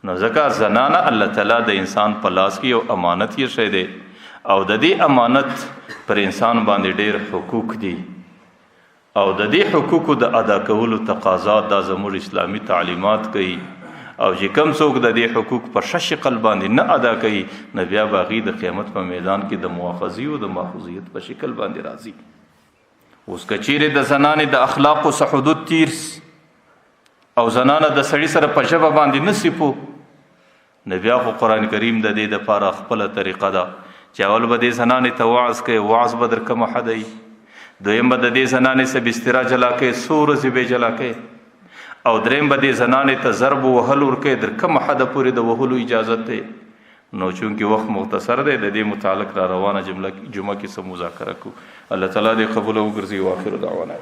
Speaker 1: نو ځکه زنانه الله تعالی د انسان په لاس کې یو امانت یې شی دی او د دې امانت پر انسان باندې ډېر حقوق دي او د دې حقوقو د ادا کولو تقاضا دا زموږ اسلامي تعلیمات کوي. او چې کم څوک د دې حقوق په ښه شکل باندې نه ادا کوي نو بیا به هغې د قیامت په میدان کې د مؤاخذې او د ماخوذیت په شکل باندې راځي. اوس که چیرې د زنانې د اخلاقو څه حدود تیر او زنانه د سړي سره په ژبه باندې نه سیپو نو بیا خو قرآن کریم د دې دپاره خپله طریقه ده چې اول به دې زنانې ته وعظ کوي، وعظ به در کومه حده وي. دویم به د دې زنانې څه بستره جلا کوي، څو ورځې به جلا کوي. او دریم به دې زنانې ته ضرب وهل ورکوي، در کومه حده پورې د وهلو اجازت دی. نو چونکې وخت مختصر دی د دې متعلق را روانه جمعه کې څه مذاکره کوو. الله تعالی دې قبوله وګرځي. واخر دعوانا